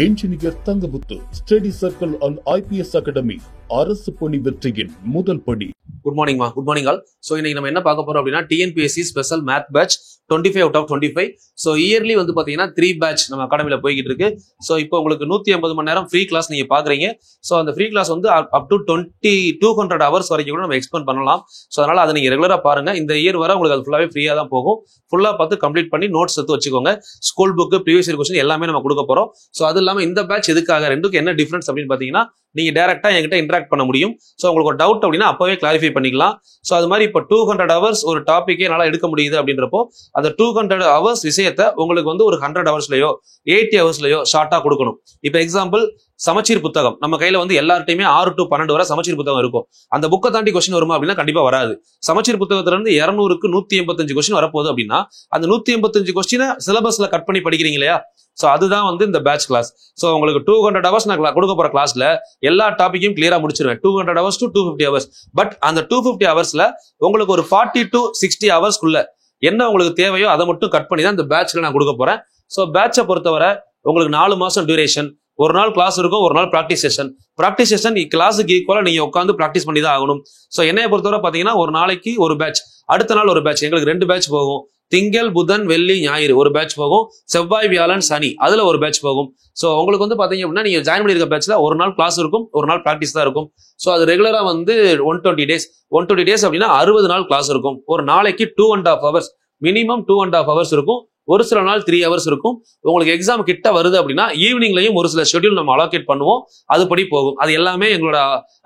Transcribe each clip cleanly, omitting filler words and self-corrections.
Engineer Thangamuthu study circle and IPS academy அரசு பணி வெற்றியின் முதல் படி. குட் மார்னிங் மா, குட் மார்னிங் ஆல். ஸோ இன்னைக்கு நம்ம என்ன பார்க்க போறோம் அப்படின்னா TNPSC special math batch 25 out of 25. So early வந்து பார்த்தீங்கன்னா 3 பேட்ச் நம்ம அகாடமியில் போய்கிட்டு இருக்கு. ஸோ இப்போ உங்களுக்கு 150 மணி நேரம் ஃப்ரீ கிளாஸ் நீங்க பாக்குறீங்க. ஸோ அந்த ஃப்ரீ கிளாஸ் வந்து அப் டு 200 ஹவர்ஸ் வரைக்கும் கூட நம்ம எக்ஸ்பெண்ட் பண்ணலாம். ஸோ அதனால அதை நீங்க ரெகுலரா பாருங்க. இந்த இயர் வர உங்களுக்கு அது ஃபுல்லாவே ஃப்ரீயா தான் போகும். ஃபுல்லா பார்த்து கம்ப்ளீட் பண்ணி நோட்ஸ் எடுத்து வச்சுக்கோங்க. School book, previous year question எல்லாமே நம்ம கொடுக்க போறோம். ஸோ அது இல்லாம இந்த பேட்ச் எதுக்காக, ரெண்டுக்கு என்ன டிஃபரன்ஸ் அப்படின்னு பாத்தீங்கன்னா, நீங்க டைரக்டா என்கிட்ட இன்டராக்ட் பண்ண முடியும். ஸோ உங்களுக்கு ஒரு டவுட் அப்படின்னா அப்பவே கிளாரிஃபை பண்ணிக்கலாம். ஸோ அது மாதிரி இப்போ 200 ஹவர்ஸ் ஒரு டாபிக்கே என்னால் எடுக்க முடியுது அப்படின்றப்போ அந்த 200 ஹவர்ஸ் விஷயத்தை உங்களுக்கு வந்து ஒரு 100 ஹவர்ஸ்லயோ 80 ஹவர்ஸ்லயோ ஷார்ட்டா கொடுக்கணும். இப்போ எக்ஸாம்பிள் சமச்சீர் புத்தகம் நம்ம கையில வந்து எல்லார்ட்டையுமே 6 to 12 வரை சமச்சீர் புத்தகம் இருக்கும். அந்த புக்கை தாண்டி கொஸ்டின் வருமா அப்படின்னா கண்டிப்பா வராது. சமச்சீர் புத்தகத்துல இருந்து 200க்கு 185 கொஸ்டின் வரப்போகுது அப்படின்னா அந்த 185 கொஸ்டினை சிலபஸ்ல கட் பண்ணி படிக்கிறீங்க இல்லையா? சோ அதுதான் வந்து இந்த பேட்ச் கிளாஸ். சோ உங்களுக்கு 200 ஹவர்ஸ் நான் கொடுக்க போற கிளாஸ்ல எல்லா டாபிக்கையும் கிளியரா முடிச்சிருவேன். 200 ஹவர்ஸ் டு 250 ஹவர்ஸ். பட் அந்த 250 ஹவர்ஸ்ல உங்களுக்கு ஒரு 40 to 60 ஹவர்ஸ்க்குள்ள என்ன உங்களுக்கு தேவையோ அதை மட்டும் கட் பண்ணி தான் இந்த பேட்ச்ல நான் கொடுக்க போறேன். சோ பேட்சை பொறுத்தவரை உங்களுக்கு 4 மாசம் டியூரேஷன். ஒரு நாள் கிளாஸ் இருக்கும், ஒரு நாள் பிராக்டிஸ் செஷன். பிராக்டிஸ் செஷன் கிளாஸுக்கு ஈக்குவலா நீங்க உட்காந்து பிராக்டிஸ் பண்ணி தான் ஆகணும். சோ என்னைய பொறுத்தவரை பாத்தீங்கன்னா ஒரு நாளைக்கு ஒரு பேட்ச், அடுத்த நாள் ஒரு பேட்ச். எங்களுக்கு 2 பேட்ச் போகும். திங்கள், புதன், வெள்ளி, ஞாயிறு ஒரு பேட்ச் போகும். செவ்வாய், வியாழன், சனி அதுல ஒரு பேட்ச் போகும். சோ உங்களுக்கு வந்து பாத்தீங்க அப்படின்னா நீங்க ஜாயின் பண்ணிருக்க பேட்ச்ல ஒரு நாள் கிளாஸ் இருக்கும், ஒரு நாள் பிராக்டிஸ் தான் இருக்கும். சோ அது ரெகுலரா வந்து 120 டேஸ் அப்படின்னா 60 நாள் கிளாஸ் இருக்கும். ஒரு நாளைக்கு 2.5 ஹவர்ஸ், மினிமம் 2.5 ஹவர்ஸ் இருக்கும். ஒரு சில நாள் 3 ஹவர்ஸ் இருக்கும். உங்களுக்கு எக்ஸாம் கிட்ட வருது அப்படின்னா ஈவினிங்லயும் ஒரு சில ஷெட்யூல் நம்ம அலோகேட் பண்ணுவோம். அதுபடி போகும். அது எல்லாமே எங்களோட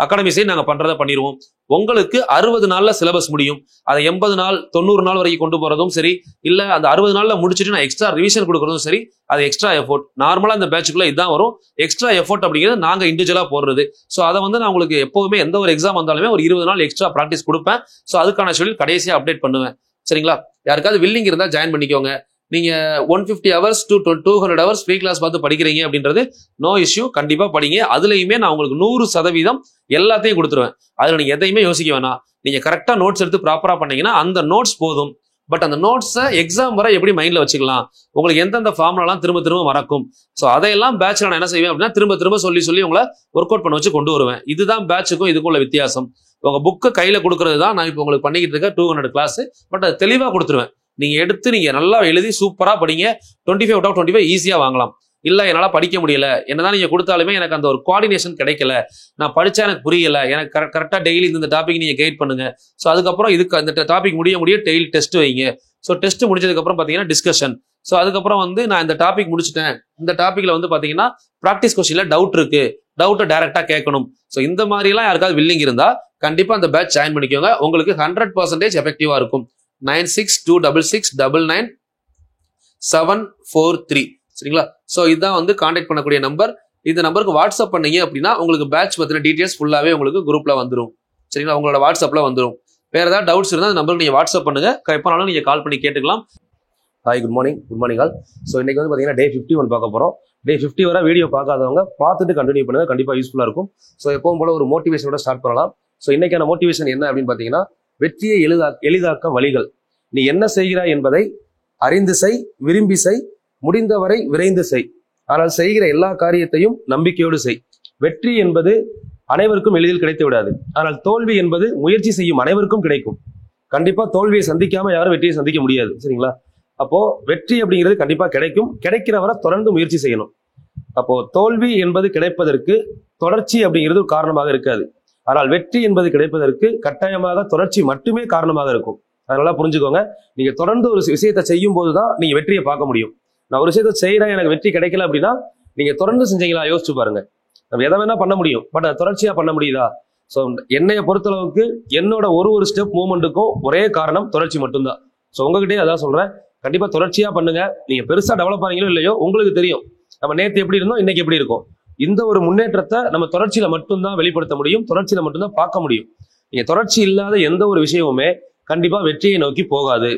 அகாடமி சைடு நாங்க பண்றதை பண்ணிடுவோம். உங்களுக்கு 60 நாள்ல சிலபஸ் முடியும். அதை 80 நாள் 90 நாள் வரைக்கும் கொண்டு போறதும் சரி, இல்ல அந்த 60 நாள்ல முடிச்சுட்டு நான் எக்ஸ்ட்ரா ரிவிஷன் கொடுக்கறதும் சரி, அது எக்ஸ்ட்ரா எஃபோர்ட். நார்மலா இந்த பேட்சுக்குள்ள இதான் வரும். எக்ஸ்ட்ரா எஃபோர்ட் அப்படிங்கிறது நாங்க இண்டிவிஜுவலா போடுறது. சோ அதை வந்து நான் உங்களுக்கு எப்பவுமே எந்த ஒரு எக்ஸாம் வந்தாலுமே ஒரு 20 நாள் எக்ஸ்ட்ரா பிராக்டிஸ் கொடுப்பேன். சோ அதுக்கான ஷெட்யூல் கடைசியா அப்டேட் பண்ணுவேன். சரிங்களா? யாருக்காவது வில்லிங் இருந்தா ஜாயின் பண்ணிக்கோங்க. நீங்க 150 hours to 200 hours free class பார்த்து படிக்கிறீங்க அப்படின்றது நோ இஷ்யூ, கண்டிப்பா படிங்க. அதுலயுமே நான் உங்களுக்கு 100% எல்லாத்தையும் கொடுத்துருவேன். அதுல நீங்க எதையுமே யோசிக்க வேணாம். நீங்க கரெக்டா நோட்ஸ் எடுத்து ப்ராப்பரா பண்ணீங்கன்னா அந்த நோட்ஸ் போதும். பட் அந்த நோட்ஸை எக்ஸாம் வரை எப்படி மைண்ட்ல வச்சுக்கலாம், உங்களுக்கு எந்தெந்த ஃபார்முலாலாம் திரும்ப திரும்ப மறக்கும். ஸோ அதையெல்லாம் பேட்ச்ல நான் என்ன செய்வேன் அப்படின்னா திரும்ப திரும்ப சொல்லி உங்களை ஒர்க் அவுட் பண்ண வச்சு கொண்டு வருவேன். இதுதான் பேட்சுக்கும் இதுக்கும் உள்ள வித்தியாசம். உங்க புக்கை கையில கொடுக்கறது தான் நான் இப்போ உங்களுக்கு பண்ணிக்கிட்டு இருக்க 200 கிளாஸ். பட் அது தெளிவா கொடுத்துருவேன். நீங்க எடுத்து நீங்க நல்லா எழுதி சூப்பரா படிங்க. 25 out of 25 ஈஸியா வாங்கலாம். இல்ல என்னால படிக்க முடியல, என்னதான் நீங்க கொடுத்தாலுமே எனக்கு அந்த ஒரு கோஆர்டினேஷன் கிடைக்கல, நான் படிச்சா எனக்கு புரியல, எனக்கு கரெக்டா டெய்லி இந்த டாபிக் நீங்க கைட் பண்ணுங்க. ஸோ அதுக்கப்புறம் இதுக்கு அந்த டாபிக் முடிய டெய்லி டெஸ்ட் வைங்க. ஸோ டெஸ்ட் முடிஞ்சதுக்கு அப்புறம் பாத்தீங்கன்னா டிஸ்கஷன். ஸோ அதுக்கப்புறம் வந்து நான் இந்த டாபிக் முடிச்சுட்டேன், இந்த டாபிக்ல வந்து பாத்தீங்கன்னா ப்ராக்டிஸ் கொஸ்டின்ல டவுட் இருக்கு, டவுட்டை டைரக்டா கேட்கணும். ஸோ இந்த மாதிரி எல்லாம் யாருக்காவது வில்லிங் இருந்தா கண்டிப்பா அந்த பேட்ச் ஜாயின் பண்ணிக்கோங்க. உங்களுக்கு 100% எஃபெக்டிவா இருக்கும். 9626999743. சரிங்களா? சோ இதுதான் வந்து கான்டாக்ட் பண்ணக்கூடிய நம்பர். இந்த நம்பருக்கு வாட்ஸ்அப் பண்ணீங்க அப்படின்னா உங்களுக்கு பேட்ச் பத்தின டீடைல்ஸ் ஃபுல்லாவே உங்களுக்கு குரூப்ல வந்துடும். சரிங்களா? உங்களோட வாட்ஸ்அப்ல வந்துடும். வேற ஏதாவது டவுட்ஸ் இருந்தால் அந்த நம்பருக்கு நீங்க வாட்ஸ்அப் பண்ணுங்க. எப்பனாலும் நீங்க கால் பண்ணி கேட்டுக்கலாம். Hi, good morning all. So இன்னைக்கு வந்து பாத்தீங்கன்னா டே 51 பார்க்க போறோம். டே 50 வரை வீடியோ பார்க்காதவங்க பார்த்துட்டு கண்டினியூ பண்ணுங்க, கண்டிப்பா யூஸ்ஃபுல்லா இருக்கும். ஸோ எப்பவும் போல ஒரு மோட்டிவேஷனோட ஸ்டார்ட் பண்ணலாம். ஸோ இன்னைக்கான மோட்டிவேஷன் என்ன அப்படின்னு பாத்தீங்கன்னா, வெற்றியை எளிதாக்க வழிகள். நீ என்ன செய்கிறாய் என்பதை அறிந்து செய், விரும்பி செய், முடிந்தவரை விரைந்து செய். ஆனால் செய்கிற எல்லா காரியத்தையும் நம்பிக்கையோடு செய். வெற்றி என்பது அனைவருக்கும் எளிதில் கிடைத்து விடாது. ஆனால் தோல்வி என்பது முயற்சி செய்யும் அனைவருக்கும் கிடைக்கும். கண்டிப்பா தோல்வியை சந்திக்காம யாரும் வெற்றியை சந்திக்க முடியாது. சரிங்களா? அப்போ வெற்றி அப்படிங்கிறது கண்டிப்பா கிடைக்கும். கிடைக்கிறவரை தொடர்ந்து முயற்சி செய்யணும். அப்போ தோல்வி என்பது கிடைப்பதற்கு தொடர்ச்சி அப்படிங்கிறது ஒரு காரணமாக இருக்காது. ஆனால் வெற்றி என்பது கிடைப்பதற்கு கட்டாயமாக தொடர்ச்சி மட்டுமே காரணமாக இருக்கும். அதனால புரிஞ்சுக்கோங்க. நீங்க தொடர்ந்து ஒரு விஷயத்தை செய்யும் போதுதான் நீங்க வெற்றியை பார்க்க முடியும். நான் ஒரு விஷயத்தை செய்யறேன், எனக்கு வெற்றி கிடைக்கல அப்படின்னா நீங்க தொடர்ந்து செஞ்சீங்களா யோசிச்சு பாருங்க. நம்ம எதை வேணா பண்ண முடியும், பட் அதை தொடர்ச்சியா பண்ண முடியுதா? ஸோ என்னைய பொறுத்தளவுக்கு என்னோட ஒரு ஸ்டெப் மூவ்மெண்ட்டுக்கும் ஒரே காரணம் தொடர்ச்சி மட்டும்தான். ஸோ உங்ககிட்டயே அதான் சொல்றேன், கண்டிப்பா தொடர்ச்சியா பண்ணுங்க. நீங்க பெருசா டெவலப் ஆனீங்களோ இல்லையோ உங்களுக்கு தெரியும் நம்ம நேற்று எப்படி இருந்தோம், இன்னைக்கு எப்படி இருக்கும். இந்த ஒரு முன்னேற்றத்தை நம்ம தொடர்ச்சியில மட்டும்தான் வெளிப்படுத்த முடியும், தொடர்ச்சியில மட்டும்தான் பார்க்க முடியும். நீங்க தொடர்ச்சி இல்லாத எந்த ஒரு விஷயமுமே கண்டிப்பா வெற்றியை நோக்கி போகாது,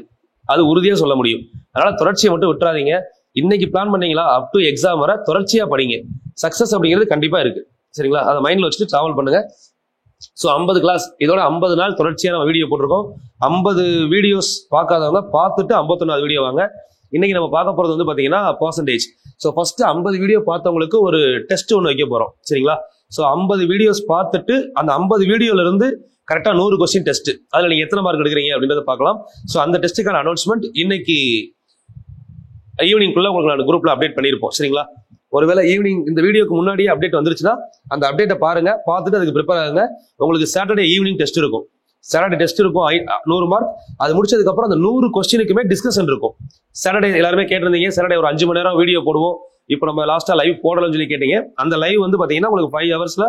அது உறுதியா சொல்ல முடியும். அதனால தொடர்ச்சியை மட்டும் விட்டுறாதீங்க. இன்னைக்கு பிளான் பண்ணீங்களா, அப் டு எக்ஸாம் வர தொடர்ச்சியா படிங்க. சக்சஸ் அப்படிங்கிறது கண்டிப்பா இருக்கு. சரிங்களா? அதை மைண்ட்ல வச்சுட்டு டிராவல் பண்ணுங்க. ஸோ 50 கிளாஸ் இதோட 50 நாள் தொடர்ச்சியா நம்ம வீடியோ போட்டிருக்கோம். 50 வீடியோஸ் பார்க்காதவங்க பார்த்துட்டு 51வது வீடியோ வாங்க. இன்னைக்கு நம்ம பார்க்க போறது வந்து பாத்தீங்கன்னா பர்சன்டேஜ். ஸோ ஃபர்ஸ்ட் 50 வீடியோ பார்த்தவங்களுக்கு ஒரு டெஸ்ட் ஒன்று வைக்க போறோம், சரிங்களா? ஸோ 50 வீடியோஸ் பார்த்துட்டு அந்த 50 வீடியோல இருந்து கரெக்டா 100 கொஸ்டின் டெஸ்ட், அதுல நீங்க எத்தனை மார்க் எடுக்கிறீங்க அப்படின்றத பார்க்கலாம். ஸோ அந்த டெஸ்ட்டுக்கான அனௌன்ஸ்மெண்ட் இன்னைக்கு ஈவினிங்குள்ள உங்களுக்கு நான் குரூப்ல அப்டேட் பண்ணியிருப்போம், சரிங்களா? ஒருவேளை ஈவினிங் இந்த வீடியோக்கு முன்னாடியே அப்டேட் வந்துருச்சுன்னா அந்த அப்டேட்டை பாருங்க, பார்த்துட்டு அதுக்கு ப்ரிப்பேர் ஆகுங்க. உங்களுக்கு சாட்டர்டே ஈவினிங் டெஸ்ட் இருக்கும். சாட்டர்டே டெஸ்ட் இருக்கும் 100 மார்க். அது முடிச்சதுக்கு அப்புறம் அந்த 100 கொஸ்டினுக்குமே டிஸ்கஷன் இருக்கும். சாட்டர்டே எல்லாருமே கேட்டிருந்தீங்க, சாட்டர்டே ஒரு 5 மணி நேரம் வீடியோ போடுவோம். இப்போ நம்ம லாஸ்டா லைவ் போடலன்னு சொல்லி கேட்டீங்க. அந்த லைவ் வந்து பாத்தீங்கன்னா உங்களுக்கு 5 ஹவர்ஸ்ல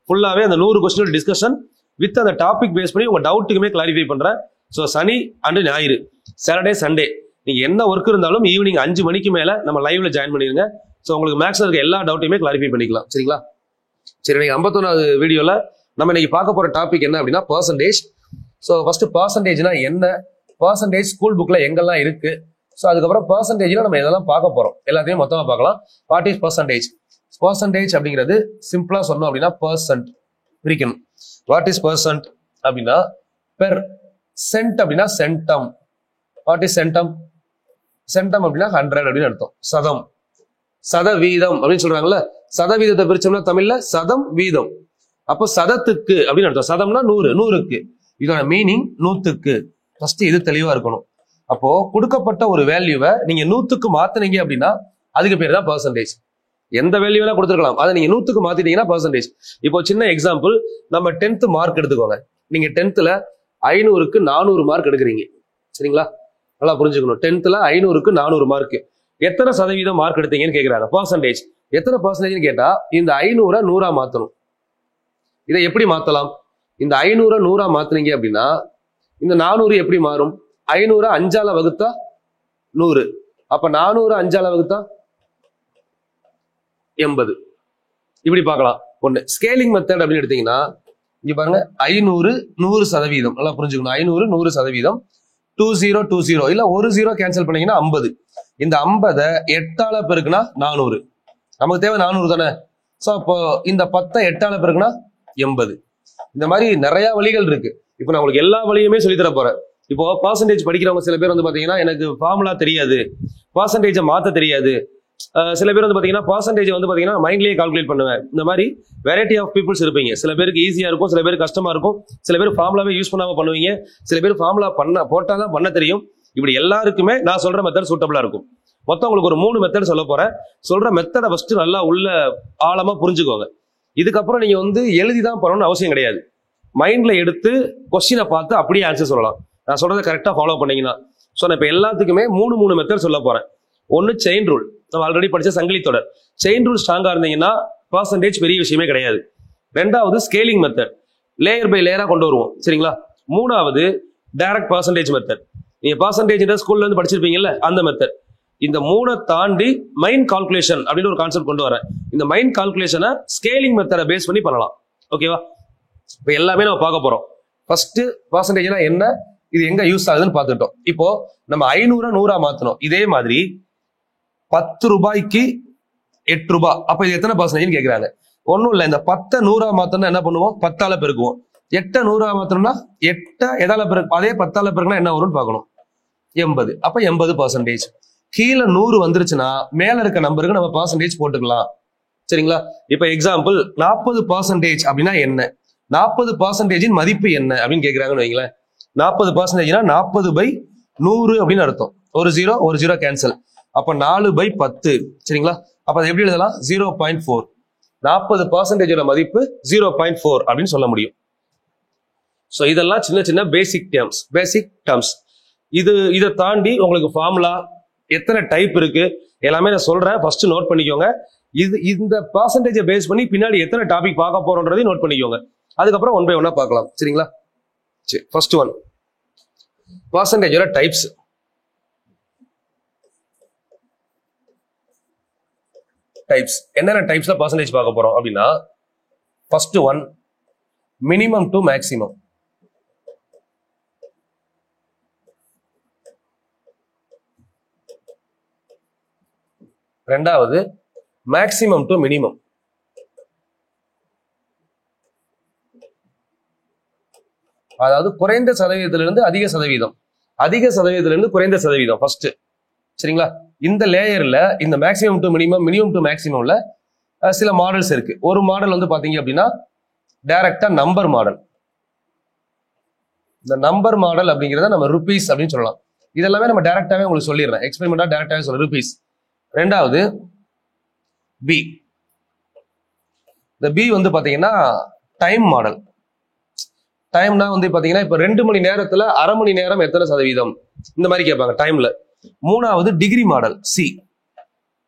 ஃபுல்லாவே அந்த 100 கொஸ்டினோட டிஸ்கஷன் வித் அந்த டாபிக் பேஸ் பண்ணி உங்க டவுட்டுக்குமே கிளாரிஃபை பண்றேன். ஸோ சனி அண்ட் ஞாயிறு, சாட்டர்டே சண்டே நீங்க என்ன ஒர்க் இருந்தாலும் ஈவினிங் 5 மணிக்கு மேல நம்ம லைவ்ல ஜாயின் பண்ணிருங்க. ஸோ உங்களுக்கு மேக்ஸ்ல இருக்க எல்லா டவுட்டையுமே கிளாரிஃபை பண்ணிக்கலாம், சரிங்களா? சரி, இன்னைக்கு 51வது வீடியோல நம்ம இன்னைக்கு பார்க்க போற டாபிக் என்ன அப்படின்னா பர்சன்டேஜ். ஸோ ஃபர்ஸ்ட் பர்சன்டேஜ்னா என்ன, பர்சன்டேஜ் ஸ்கூல் புக்ல எங்கெல்லாம் இருக்கு, ஸோ அதுக்கப்புறம் பர்சன்டேஜ்ல நம்ம எதெல்லாம் பார்க்க போறோம் எல்லாத்தையும் மொத்தமா பார்க்கலாம். What is percentage? பர்சன்டேஜ் அப்படிங்கிறது சிம்பிளா சொன்னோம் அப்படின்னா பர்சன்ட் பிரிக்கணும். வாட் இஸ் பர்சன்ட் அப்படின்னா பெர், சென்ட் அப்படின்னா centum. What is centum? Centum அப்படின்னா 100 அப்படின்னு அர்த்தம். சதம், சதவீதம் அப்படின்னு சொல்றாங்கல்ல, சதவீதத்தை பிரிச்சோம்னா தமிழ்ல சதம் வீதம். அப்போ சதத்துக்கு அப்படின்னு அர்த்தம். சதம்னா 100, 100க்கு. இதோட மீனிங் 100க்கு. ஃபர்ஸ்ட் இது தெளிவா இருக்கணும். அப்போ கொடுக்கப்பட்ட ஒரு வேல்யூவை நீங்க 100க்கு மாத்தினீங்க அப்படின்னா அதுக்கு பேர் தான் பர்சன்டேஜ். எந்த வேல்யூலாம் கொடுத்துருக்கலாம், அதை நீங்க 100க்கு மாத்திட்டீங்கன்னா பர்சன்டேஜ். இப்போ சின்ன எக்ஸாம்பிள், நம்ம 10th மார்க் எடுத்துக்கோங்க. நீங்க 10th 500க்கு 400 மார்க் எடுக்கிறீங்க, சரிங்களா? நல்லா புரிஞ்சுக்கணும். 10th 500க்கு 400 mark. எத்தனை சதவீதம் மார்க் எடுத்தீங்கன்னு கேட்கிறாங்க. பர்சன்டேஜ் எத்தனை பர்சன்டேஜ்னு கேட்டா இந்த 500 100 மாத்தணும். இதை எப்படி மாத்தலாம்? இந்த 500 100 மாத்தினீங்க அப்படின்னா இந்த 400 எப்படி மாறும்? 500 5ஆல வகுத்தா 100. அப்ப 400 5ஆல வகுத்தா 80. இப்படி பார்க்கலாம். ஒண்ணு ஸ்கேலிங் மெத்தட் அப்படின்னு எடுத்தீங்கன்னா இங்க பாருங்க, 500 100%. நல்லா புரிஞ்சுக்கணும். 500 100%. 20 20 இல்ல ஒரு 0 கேன்சல் பண்ணீங்கன்னா 50. இந்த 50 8ஆல பெருக்குனா 400. நமக்கு தேவை 400 தானே. சோ அப்போ இந்த 10 8ஆல பெருக்குனா 80. இந்த மாதிரி நிறைய வழிகள் இருக்கு. இப்போ நான் உங்களுக்கு எல்லா வழியுமே சொல்லி தர போறேன். இப்போ பர்சன்டேஜ் படிக்கிறவங்க சில பேர் வந்து பாத்தீங்கன்னா எனக்கு ஃபார்முலா தெரியாது, பர்சன்டேஜை மாத்த தெரியாது. சில பேர் வந்து பாத்தீங்கன்னா பர்சன்டேஜ் வந்து பாத்தீங்கன்னா மைண்ட்லயே கால்குலேட் பண்ணுவேன். இந்த மாதிரி வெரைட்டி ஆஃப் பீப்புள்ஸ் இருப்பீங்க. சில பேருக்கு ஈஸியா இருக்கும், சில பேருக்கு கஷ்டமா இருக்கும். சில பேர் ஃபார்முலாவே யூஸ் பண்ணாம பண்ணுவீங்க, சில பேர் ஃபார்முலா போட்டாதான் பண்ண தெரியும். இப்படி எல்லாருக்குமே நான் சொல்ற மெத்தட் சூட்டபிளா இருக்கும். மொத்தம் உங்களுக்கு ஒரு 3 மெத்தட் சொல்ல போறேன். சொல்ற மெத்தடை ஃபர்ஸ்ட் நல்லா உள்ள ஆழமா புரிஞ்சுக்கோங்க. இதுக்கப்புறம் நீங்க வந்து எழுதிதான் பண்ணணும்னு அவசியம் கிடையாது. மைண்ட்ல எடுத்து கொஸ்டினை பார்த்து அப்படியே ஆன்சர் சொல்லலாம். நான் சொல்றதை கரெக்டா ஃபாலோ பண்ணீங்கன்னா. ஸோ நான் இப்போ எல்லாத்துக்குமே 3 மெத்தட் சொல்ல போறேன். ஒன்னு செயின் ரூல், நம்ம ஆல்ரெடி படிச்ச சங்கிலி தொடர். செயின் ரூல் ஸ்ட்ராங்கா இருந்தீங்கன்னா பர்சன்டேஜ் பெரிய விஷயமே கிடையாது. ரெண்டாவது ஸ்கேலிங் மெத்தட், லேயர் பை லேயரா கொண்டு வருவோம், சரிங்களா? மூணாவது டைரக்ட் பர்சன்டேஜ் மெத்தட். நீங்க பர்சன்டேஜ் ஸ்கூல்ல இருந்து படிச்சிருப்பீங்கல்ல, அந்த மெத்தட். இந்த 3 தாண்டி மைண்ட் கால்குலேஷன் அப்படின்னு ஒரு கான்செப்ட் கொண்டு வரேன். இந்த மைண்ட் கால்குலேஷனை ஸ்கேலிங் மெத்தடை பேஸ் பண்ணி பண்ணலாம், ஓகேவா? இப்போ எல்லாமே நம்ம பார்க்க போறோம். ஃபர்ஸ்ட் பர்சன்டேஜ்னா என்ன, இது எங்க யூஸ் ஆகுதுன்னு பார்த்துட்டோம். இப்போ நம்ம 500 100 மாத்தணும். இதே மாதிரி 10 ரூபாய்க்கு 8 ரூபாய். அப்ப இது எத்தனை பர்சன்டேஜ் கேட்கிறாங்க. ஒன்னும் இல்ல, இந்த 10 100 மாத்தணும்னா என்ன பண்ணுவோம்? 10ஆல பெருக்குவோம். 8 100 மாத்தணும்னா 8 எதால பெருக்கு, அதே 10ஆல பெருக்குனா என்ன வரும்னு பார்க்கணும். 80. அப்ப 80%. கீழே 100 வந்துருச்சுன்னா மேல இருக்க நம்பருக்கு நம்ம பர்சன்டேஜ் போட்டுக்கலாம், சரிங்களா? இப்ப எக்ஸாம்பிள் 40% அப்படின்னா என்ன, 40% மதிப்பு என்ன அப்படின்னு கேட்கிறாங்கன்னு வைங்களேன். 40%னா 40/100 அப்படின்னு அர்த்தம். ஒரு 0 கேன்சல். அப்ப 4/10, சரிங்களா? அப்ப அதை எப்படி எழுதலாம்? 0.4. 40% மதிப்பு 0.4 அப்படின்னு சொல்ல முடியும். சோ இதெல்லாம் சின்ன சின்ன பேசிக் டேர்ம்ஸ். இதை தாண்டி உங்களுக்கு ஃபார்முலா எத்தனை டைப் இருக்கு எல்லாமே நான் சொல்றேன். ஃபர்ஸ்ட் நோட் பண்ணிக்கோங்க. இந்த பர்சன்டேஜை பேஸ் பண்ணி பின்னாடி எத்தனை டாபிக் பார்க்க போறோம்ன்றதையும் நோட் பண்ணிக்கோங்க. அதுக்கப்புறம் 1 by 1 பார்க்கலாம், சரிங்களா? சரி, ஃபர்ஸ்ட் ஒன் பர்சன்டேஜோட டைப்ஸ். என்னென்ன டைப்ஸ்ல பர்சன்டேஜ் பார்க்க போறோம் அப்படின்னா, first one minimum to maximum. ரெண்டாவது மேக்ஸிமம் டு மினிமம். அதாவது குறைந்த சதவீதத்திலிருந்து அதிக சதவீதம், அதிக சதவீதத்திலிருந்து குறைந்த சதவீதம் ஃபர்ஸ்ட், சரிங்களா? இந்த லேயர்ல இந்த maximum to minimum, minimum to மேக்ஸிமம்ல சில மாடல்ஸ் இருக்கு. ஒரு மாடல் வந்து பாத்தீங்க அப்படின்னா டைரக்டா நம்பர் மாடல். இந்த நம்பர் மாடல் அப்படிங்கிறத நம்ம ருபீஸ் அப்படின்னு சொல்லலாம். இதெல்லாமே நம்ம டைரக்டாவே உங்களுக்கு சொல்லிடுறேன், எக்ஸ்பெரிமெண்டா டைரக்டாவே சொல்ல ருபீஸ். ரெண்டாவது பி. இந்த பி வந்து பாத்தீங்கன்னா டைம் மாடல். டைம்னா வந்து பாத்தீங்கன்னா இப்ப 2 மணி நேரத்துல அரை மணி நேரம் எத்தனை சதவீதம், இந்த மாதிரி கேட்பாங்க டைம்ல. மூணாவது டிகிரி மாடல் சி.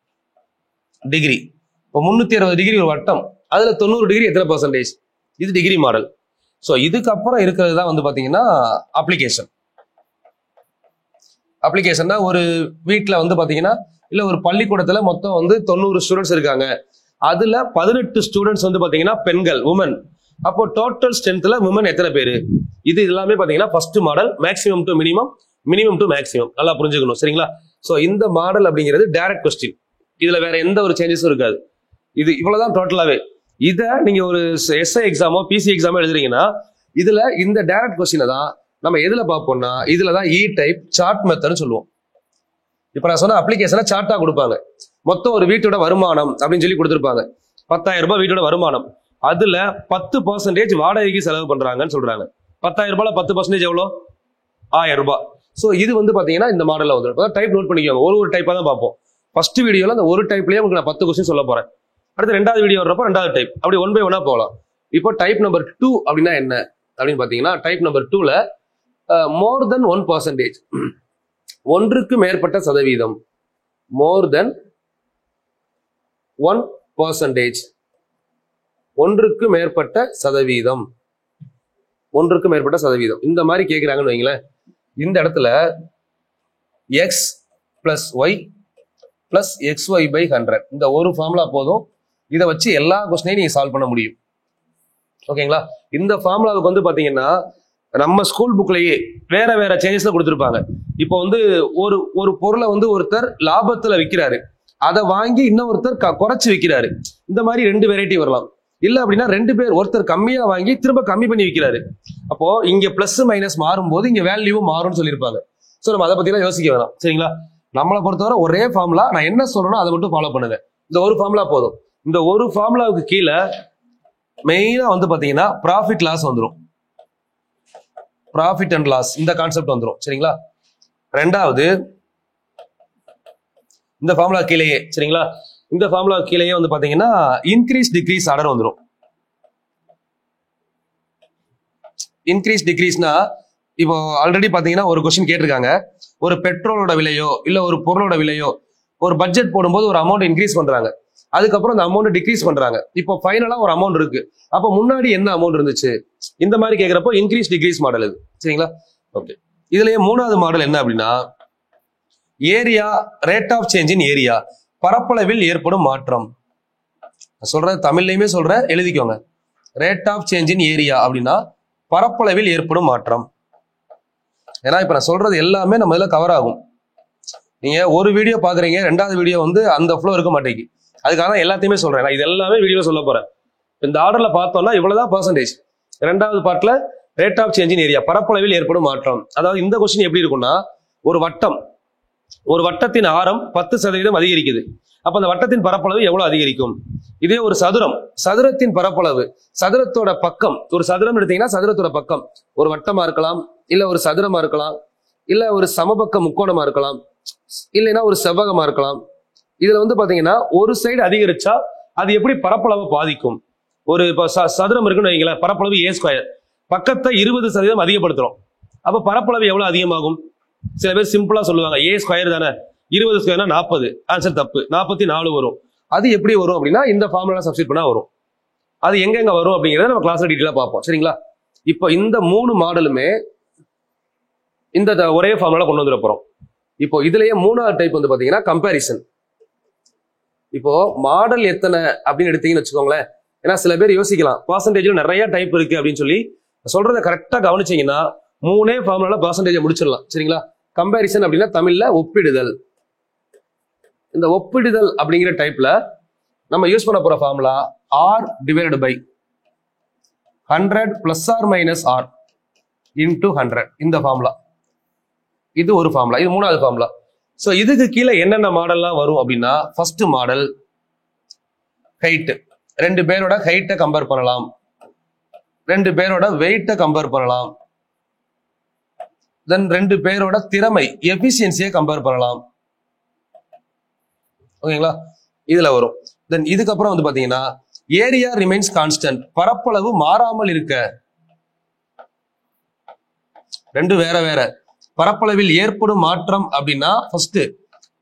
டிகிரி இப்போ 360 டிகிரி ஒரு வட்டம், அதுல 90 டிகிரி எத்தனை பர்சன்டேஜ், இது டிகிரி மாடல். ஸோ இதுக்கப்புறம் இருக்கிறது தான் வந்து பாத்தீங்கன்னா அப்ளிகேஷன். அப்ளிகேஷன்னா ஒரு வீட்டில் வந்து பாத்தீங்கன்னா இல்ல ஒரு பள்ளிக்கூடத்துல மொத்தம் வந்து 90 ஸ்டூடெண்ட்ஸ் இருக்காங்க, அதுல 18 ஸ்டூடெண்ட்ஸ் வந்து பாத்தீங்கன்னா பெண்கள், உமன். அப்போ டோட்டல் ஸ்ட்ரென்த்ல உமன் எத்தனை பேரு, இது எல்லாமே பாத்தீங்கன்னா first model. Maximum to minimum, minimum to maximum, நல்லா புரிஞ்சுக்கணும் சரிங்களா? ஸோ இந்த மாடல் அப்படிங்கிறது டைரக்ட் கொஸ்டின், இதுல வேற எந்த ஒரு சேஞ்சஸும் இருக்காது. இது இவ்வளவுதான் டோட்டலாவே. இதை நீங்க ஒரு எஸ்ஐ எக்ஸாமோ பிசி எக்ஸாமோ எழுதுறீங்கன்னா இதுல இந்த டைரக்ட் கொஸ்டினை தான் நம்ம எதுல பார்ப்போம்னா இதுலதான் இ டைப் சார்ட் மெத்தட்னு சொல்லுவோம். இப்ப நான் சொன்ன அப்ளிகேஷனை சார்ட்டா கொடுப்பாங்க. மொத்தம் ஒரு வீட்டோட வருமானம் அப்படின்னு சொல்லி கொடுத்துருப்பாங்க. 10,000 ரூபாய் வீட்டோட வருமானம், அதுல 10% வாடகைக்கு செலவு பண்றாங்கன்னு சொல்றாங்க. 10,000 ரூபாய் 10% எவ்வளோ, 1000 ரூபாய். ஸோ இது வந்து பாத்தீங்கன்னா இந்த மாடல்ல வந்துடும். டைப் நோட் பண்ணிக்கோங்க, ஒரு டைப்பா தான் பார்ப்போம். ஃபர்ஸ்ட் வீடியோல அந்த ஒரு டைப்லயே உங்களுக்கு நான் 10 கொஸ்டின் சொல்ல போறேன். அடுத்து ரெண்டாவது வீடியோ வர்றப்போ ரெண்டாவது டைப், அப்படி 1 by 1 போகலாம். இப்போ டைப் நம்பர் 2 அப்படின்னா என்ன அப்படின்னு பாத்தீங்கன்னா டைப் நம்பர் 2ல மோர் தென் 1%, ஒன்றுக்கு மேற்பட்ட சதவீதம், மோர் தென் 1%, ஒன்றுக்கு மேற்பட்ட சதவீதம், ஒன்றுக்கு மேற்பட்ட சதவீதம், இந்த மாதிரி கேட்கிறாங்கன்னு வைங்களேன். இந்த இடத்துல x plus y plus XY by 100, இந்த ஒரு ஃபார்முலா போதும். இதை வச்சு எல்லா கொஸ்டினையும் நீங்க சால்வ் பண்ண முடியும். ஓகேங்களா? இந்த ஃபார்முலாவுக்கு வந்து பாத்தீங்கன்னா நம்ம ஸ்கூல் புக்லயே வேற வேற சேஞ்சஸ்ல கொடுத்துருப்பாங்க. இப்போ வந்து ஒரு பொருளை வந்து ஒருத்தர் லாபத்துல விற்கிறாரு, அதை வாங்கி இன்னொருத்தர் குறைச்சு விற்கிறாரு. இந்த மாதிரி 2 வெரைட்டி வரலாம். இல்ல அப்படின்னா 2 பேர், ஒருத்தர் கம்மியா வாங்கி திரும்ப கம்மி பண்ணி விற்கிறாரு. அப்போ இங்க பிளஸ் மைனஸ் மாறும்போது இங்க வேல்யூவும் மாறும்னு சொல்லியிருப்பாங்க. ஸோ நம்ம அதை பத்தி எல்லாம் யோசிக்க வேணாம் சரிங்களா? நம்மளை பொறுத்தவரை ஒரே ஃபார்முலா, நான் என்ன சொல்றேனோ அதை மட்டும் ஃபாலோ பண்ணுங்க. இந்த ஒரு ஃபார்முலா போதும். இந்த ஒரு ஃபார்முலாவுக்கு கீழே மெயினா வந்து பாத்தீங்கன்னா ப்ராஃபிட் லாஸ் வந்துடும், ப்ராஃபிட் அண்ட் லாஸ் இந்த கான்செப்ட் வந்துடும் சரிங்களா? ரெண்டாவது இந்த ஃபார்முலா கீழேயே சரிங்களா, இந்த ஃபார்முலா கீழேயே வந்து பாத்தீங்கன்னா இன்க்ரீஸ் டிக்ரீஸ் ஆர்டர் வந்துடும். இன்க்ரீஸ் டிக்ரீஸ்னா இப்போ ஆல்ரெடி பாத்தீங்கன்னா ஒரு கொஸ்டின் கேட்டிருக்காங்க, ஒரு பெட்ரோலோட விலையோ இல்ல ஒரு பொருளோட விலையோ ஒரு பட்ஜெட் போடும்போது ஒரு அமௌண்ட் இன்க்ரீஸ் பண்றாங்க, அதுக்கப்புறம் அந்த அமௌண்ட் டிக்ரீஸ் பண்றாங்க. இப்போ ஃபைனலா ஒரு அமௌண்ட் இருக்கு, அப்போ முன்னாடி என்ன அமௌண்ட் இருந்துச்சு, இந்த மாதிரி கேட்கிறப்போ இன்க்ரீஸ் டிக்ரீஸ் மாடல் இது சரிங்களா? ஓகே. இதுலயே மூணாவது மாடல் என்ன அப்படின்னா area, rate of change in area, பரப்பளவில் ஏற்படும் மாற்றம். சொல்றேன், தமிழ்லையுமே சொல்றேன், எழுதிக்கோங்க. Rate of change in area அப்படின்னா பரப்பளவில் ஏற்படும் மாற்றம். ஏன்னா இப்ப நான் சொல்றது எல்லாமே நம்ம இதுல கவர் ஆகும். நீங்க ஒரு வீடியோ பாக்குறீங்க, ரெண்டாவது வீடியோ வந்து அந்த ஃப்ளோ இருக்க மாட்டேங்குது. அதுக்காக எல்லாத்தையுமே சொல்றேன், நான் இது எல்லாமே வீடியோ சொல்ல போறேன். இந்த ஆர்டர்ல பார்த்தோம்னா இவ்வளவுதான் பர்சன்டேஜ். ரெண்டாவது பார்ட்ல rate of change in area, பரப்பளவில் ஏற்படும் மாற்றம். அதாவது இந்த கொஸ்டின் எப்படி இருக்கும்னா, ஒரு வட்டம், ஒரு வட்டத்தின் ஆரம் 10% அதிகரிக்குது, அப்ப அந்த வட்டத்தின் பரப்பளவு எவ்வளவு அதிகரிக்கும்? இதே ஒரு சதுரம், சதுரத்தின் பரப்பளவு, சதுரத்தோட பக்கம், ஒரு சதுரம் எடுத்தீங்கன்னா சதுரத்தோட பக்கம் ஒரு வட்டமா இருக்கலாம், இல்ல ஒரு சதுரமா இருக்கலாம், இல்ல ஒரு சமபக்க முக்கோணமா இருக்கலாம், இல்லைன்னா ஒரு செவ்வகமா இருக்கலாம். இதுல வந்து பாத்தீங்கன்னா ஒரு சைடு அதிகரிச்சா அது எப்படி பரப்பளவை பாதிக்கும்? ஒரு இப்போ சதுரம் இருக்குன்னு வைங்களேன், பரப்பளவு A², பக்கத்தை 20% அதிகப்படுத்துறோம், அப்ப பரப்பளவு எவ்வளவு அதிகமாகும்? சில பேர் சிம்பிளா சொல்லுவாங்க A² தானே, 20² 40. ஆன்சர் தப்பு, 44 வரும். அது எப்படி வரும் அப்படின்னா இந்த ஃபார்முலா சப்ஸ்டிட் பண்ணா வரும். அது எங்க வரும் அப்படிங்கறத நம்ம கிளாஸ்ல டீடைலா பார்ப்போம் சரிங்களா? இப்போ இந்த 3 மாடலுமே இந்த ஒரே ஃபார்முலா கொண்டு வந்துட போறோம். இப்போ இதுலயே மூணாவது டைப் வந்து பாத்தீங்கன்னா கம்பேரிசன். இப்போ மாடல் எத்தனை அப்படின்னு எடுத்தீங்கன்னு வச்சுக்கோங்களேன். ஏன்னா சில பேர் யோசிக்கலாம் பர்சன்டேஜ்ல நிறைய டைப் இருக்கு அப்படின்னு சொல்லி, சொல்றத கரெக்டா கவனிச்சீங்கன்னா 3 ஃபார்முலால பர்சன்டேஜ் முடிச்சிடலாம் சரிங்களா? கம்பேரிசன் அப்படின்னா தமிழ்ல ஒப்பிடுதல். இந்த ஒப்பிடுதல் அப்படிங்கிற டைப்ல நம்ம யூஸ் பண்ண போற formula R divided by 100 plus or minus R into 100. இந்த ஃபார்முலா, இது ஒரு ஃபார்முலா, இது மூணாவது ஃபார்முலா. ஸோ இதுக்கு கீழே என்னென்ன மாடல்லாம் வரும் அப்படின்னா, ஃபர்ஸ்ட் மாடல் ஹைட். 2 பேரோட ஹைட்டை கம்பேர் பண்ணலாம், 2 பேரோட வெயிட்டை கம்பேர் பண்ணலாம், தென் 2 பேரோட திறமை எஃபிஷியன்சியை கம்பேர் பண்ணலாம். ஓகேங்களா, இதுல வரும். தென் இதுக்கப்புறம் வந்து பாத்தீங்கன்னா ஏரியா ரிமைன்ஸ் கான்ஸ்டன்ட், பரப்பளவு மாறாமல் இருக்க. 2 வேற வேற. பரப்பளவில் ஏற்படும் மாற்றம் அப்படின்னா ஃபர்ஸ்ட்,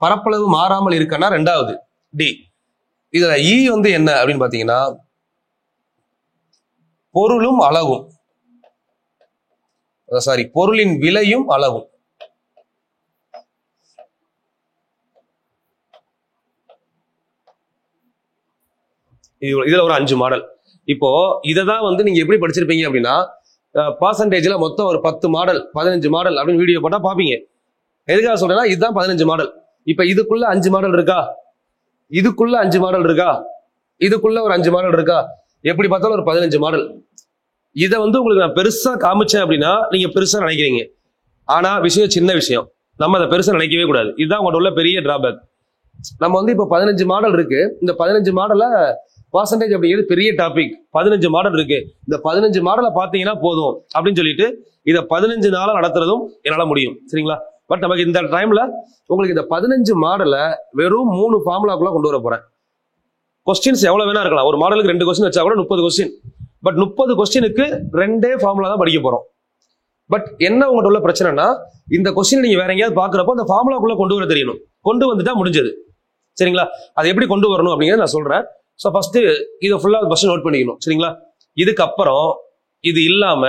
பரப்பளவு மாறாமல் இருக்கன்னா ரெண்டாவது டி. இதுல இ வந்து என்ன அப்படின்னு பாத்தீங்கன்னா பொருளும் அளவும், சாரி பொருளின் விலையும் அளவும். இதுல ஒரு 5 மாடல். இப்போ இததான் வந்து நீங்க எப்படி படிச்சிருப்பீங்க அப்படின்னா, பர்சன்டேஜ்ல மொத்தம் ஒரு 10 மாடல் 15 மாடல் அப்படின்னு வீடியோ போட்டா பாப்பீங்க. எதுக்காக சொல்றேன்னா இதுதான் 15 மாடல். இப்ப இதுக்குள்ள 5 மாடல் இருக்கா, இதுக்குள்ள 5 மாடல் இருக்கா, இதுக்குள்ள ஒரு 5 மாடல் இருக்கா, எப்படி பார்த்தாலும் ஒரு 15 மாடல். இதை வந்து உங்களுக்கு நான் பெருசா காமிச்சேன் அப்படின்னா நீங்க பெருசா நினைக்கிறீங்க. ஆனா விஷயம் சின்ன விஷயம், நம்ம அதை பெருசா நினைக்கவே கூடாது. இதுதான் உங்கள்ட்ட உள்ள பெரிய டிராபேக். நம்ம வந்து இப்போ 15 மாடல் இருக்கு. இந்த 15 மாடல பர்சன்டேஜ் அப்படிங்கிறது பெரிய டாபிக். 15 மாடல் இருக்கு. இந்த 15 மாடலை பார்த்தீங்கன்னா போதும் அப்படின்னு சொல்லிட்டு இதை 15 நாளா நடத்துறதும் என்னால முடியும். சரிங்களா? பட் நமக்கு இந்த டைம்ல உங்களுக்கு இந்த 15 மாடலை வெறும் 3 ஃபார்முலாக்குள்ள கொண்டு வர போறேன். கொஸ்டின்ஸ் எவ்வளவு வேணா இருக்கலாம். ஒரு மாடலுக்கு 2 கொஸ்டின் வச்சா கூட 30 கொஸ்டின். பட் 30 கொஸ்டினுக்கு 2 ஃபார்முலா தான் படிக்க போறோம். பட் என்ன உங்கள்ட்ட உள்ள பிரச்சனைனா, இந்த கொஸ்டின் நீங்க வேற எங்கேயாவது பாக்குறப்போ அந்த ஃபார்முலாக்குள்ள கொண்டு வர தெரியணும். கொண்டு வந்துட்டா முடிஞ்சது. சரிங்களா? அது எப்படி கொண்டு வரணும் அப்படிங்கிறத நான் சொல்றேன். ஸோ ஃபர்ஸ்ட் இதை ஃபுல்லா ஃபர்ஸ்ட் நோட் பண்ணிக்கணும். சரிங்களா? இதுக்கப்புறம் இது இல்லாம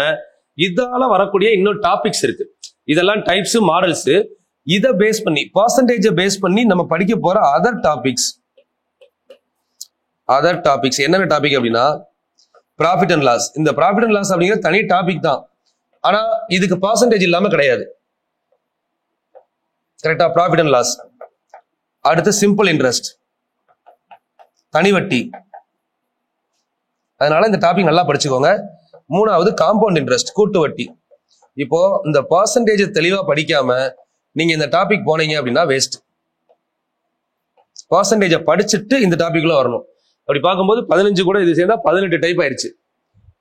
இதால வரக்கூடிய இன்னொரு டாபிக்ஸ் இருக்கு. இதெல்லாம் டைப்ஸ் மாடல்ஸ். இதை பேஸ் பண்ணி பர்சன்டேஜை பேஸ் பண்ணி நம்ம படிக்க போற அதர் டாபிக்ஸ் என்னென்ன டாபிக் அப்படின்னா, ப்ராஃபிட் அண்ட் லாஸ். இந்த ப்ராஃபிட் அண்ட் லாஸ் அப்படிங்கிற தனி டாபிக் தான். ஆனா இதுக்கு பர்சன்டேஜ் இல்லாம கிடையாது. கரெக்டா? Profit and loss. அடுத்து சிம்பிள் இன்ட்ரெஸ்ட், தனி வட்டி. அதனால இந்த டாபிக் நல்லா படிச்சுக்கோங்க. 3வது காம்பவுண்ட் இன்ட்ரெஸ்ட், கூட்டு வட்டி. இப்போ இந்த பர்சன்டேஜ் தெளிவா படிக்காம நீங்க இந்த டாபிக் போனீங்க அப்படின்னா வேஸ்ட். பர்சன்டேஜை படிச்சுட்டு இந்த டாபிக்ல வரணும். அப்படி பார்க்கும்போது 15 கூட இது சேர்ந்தா 18 டைப் ஆயிடுச்சு.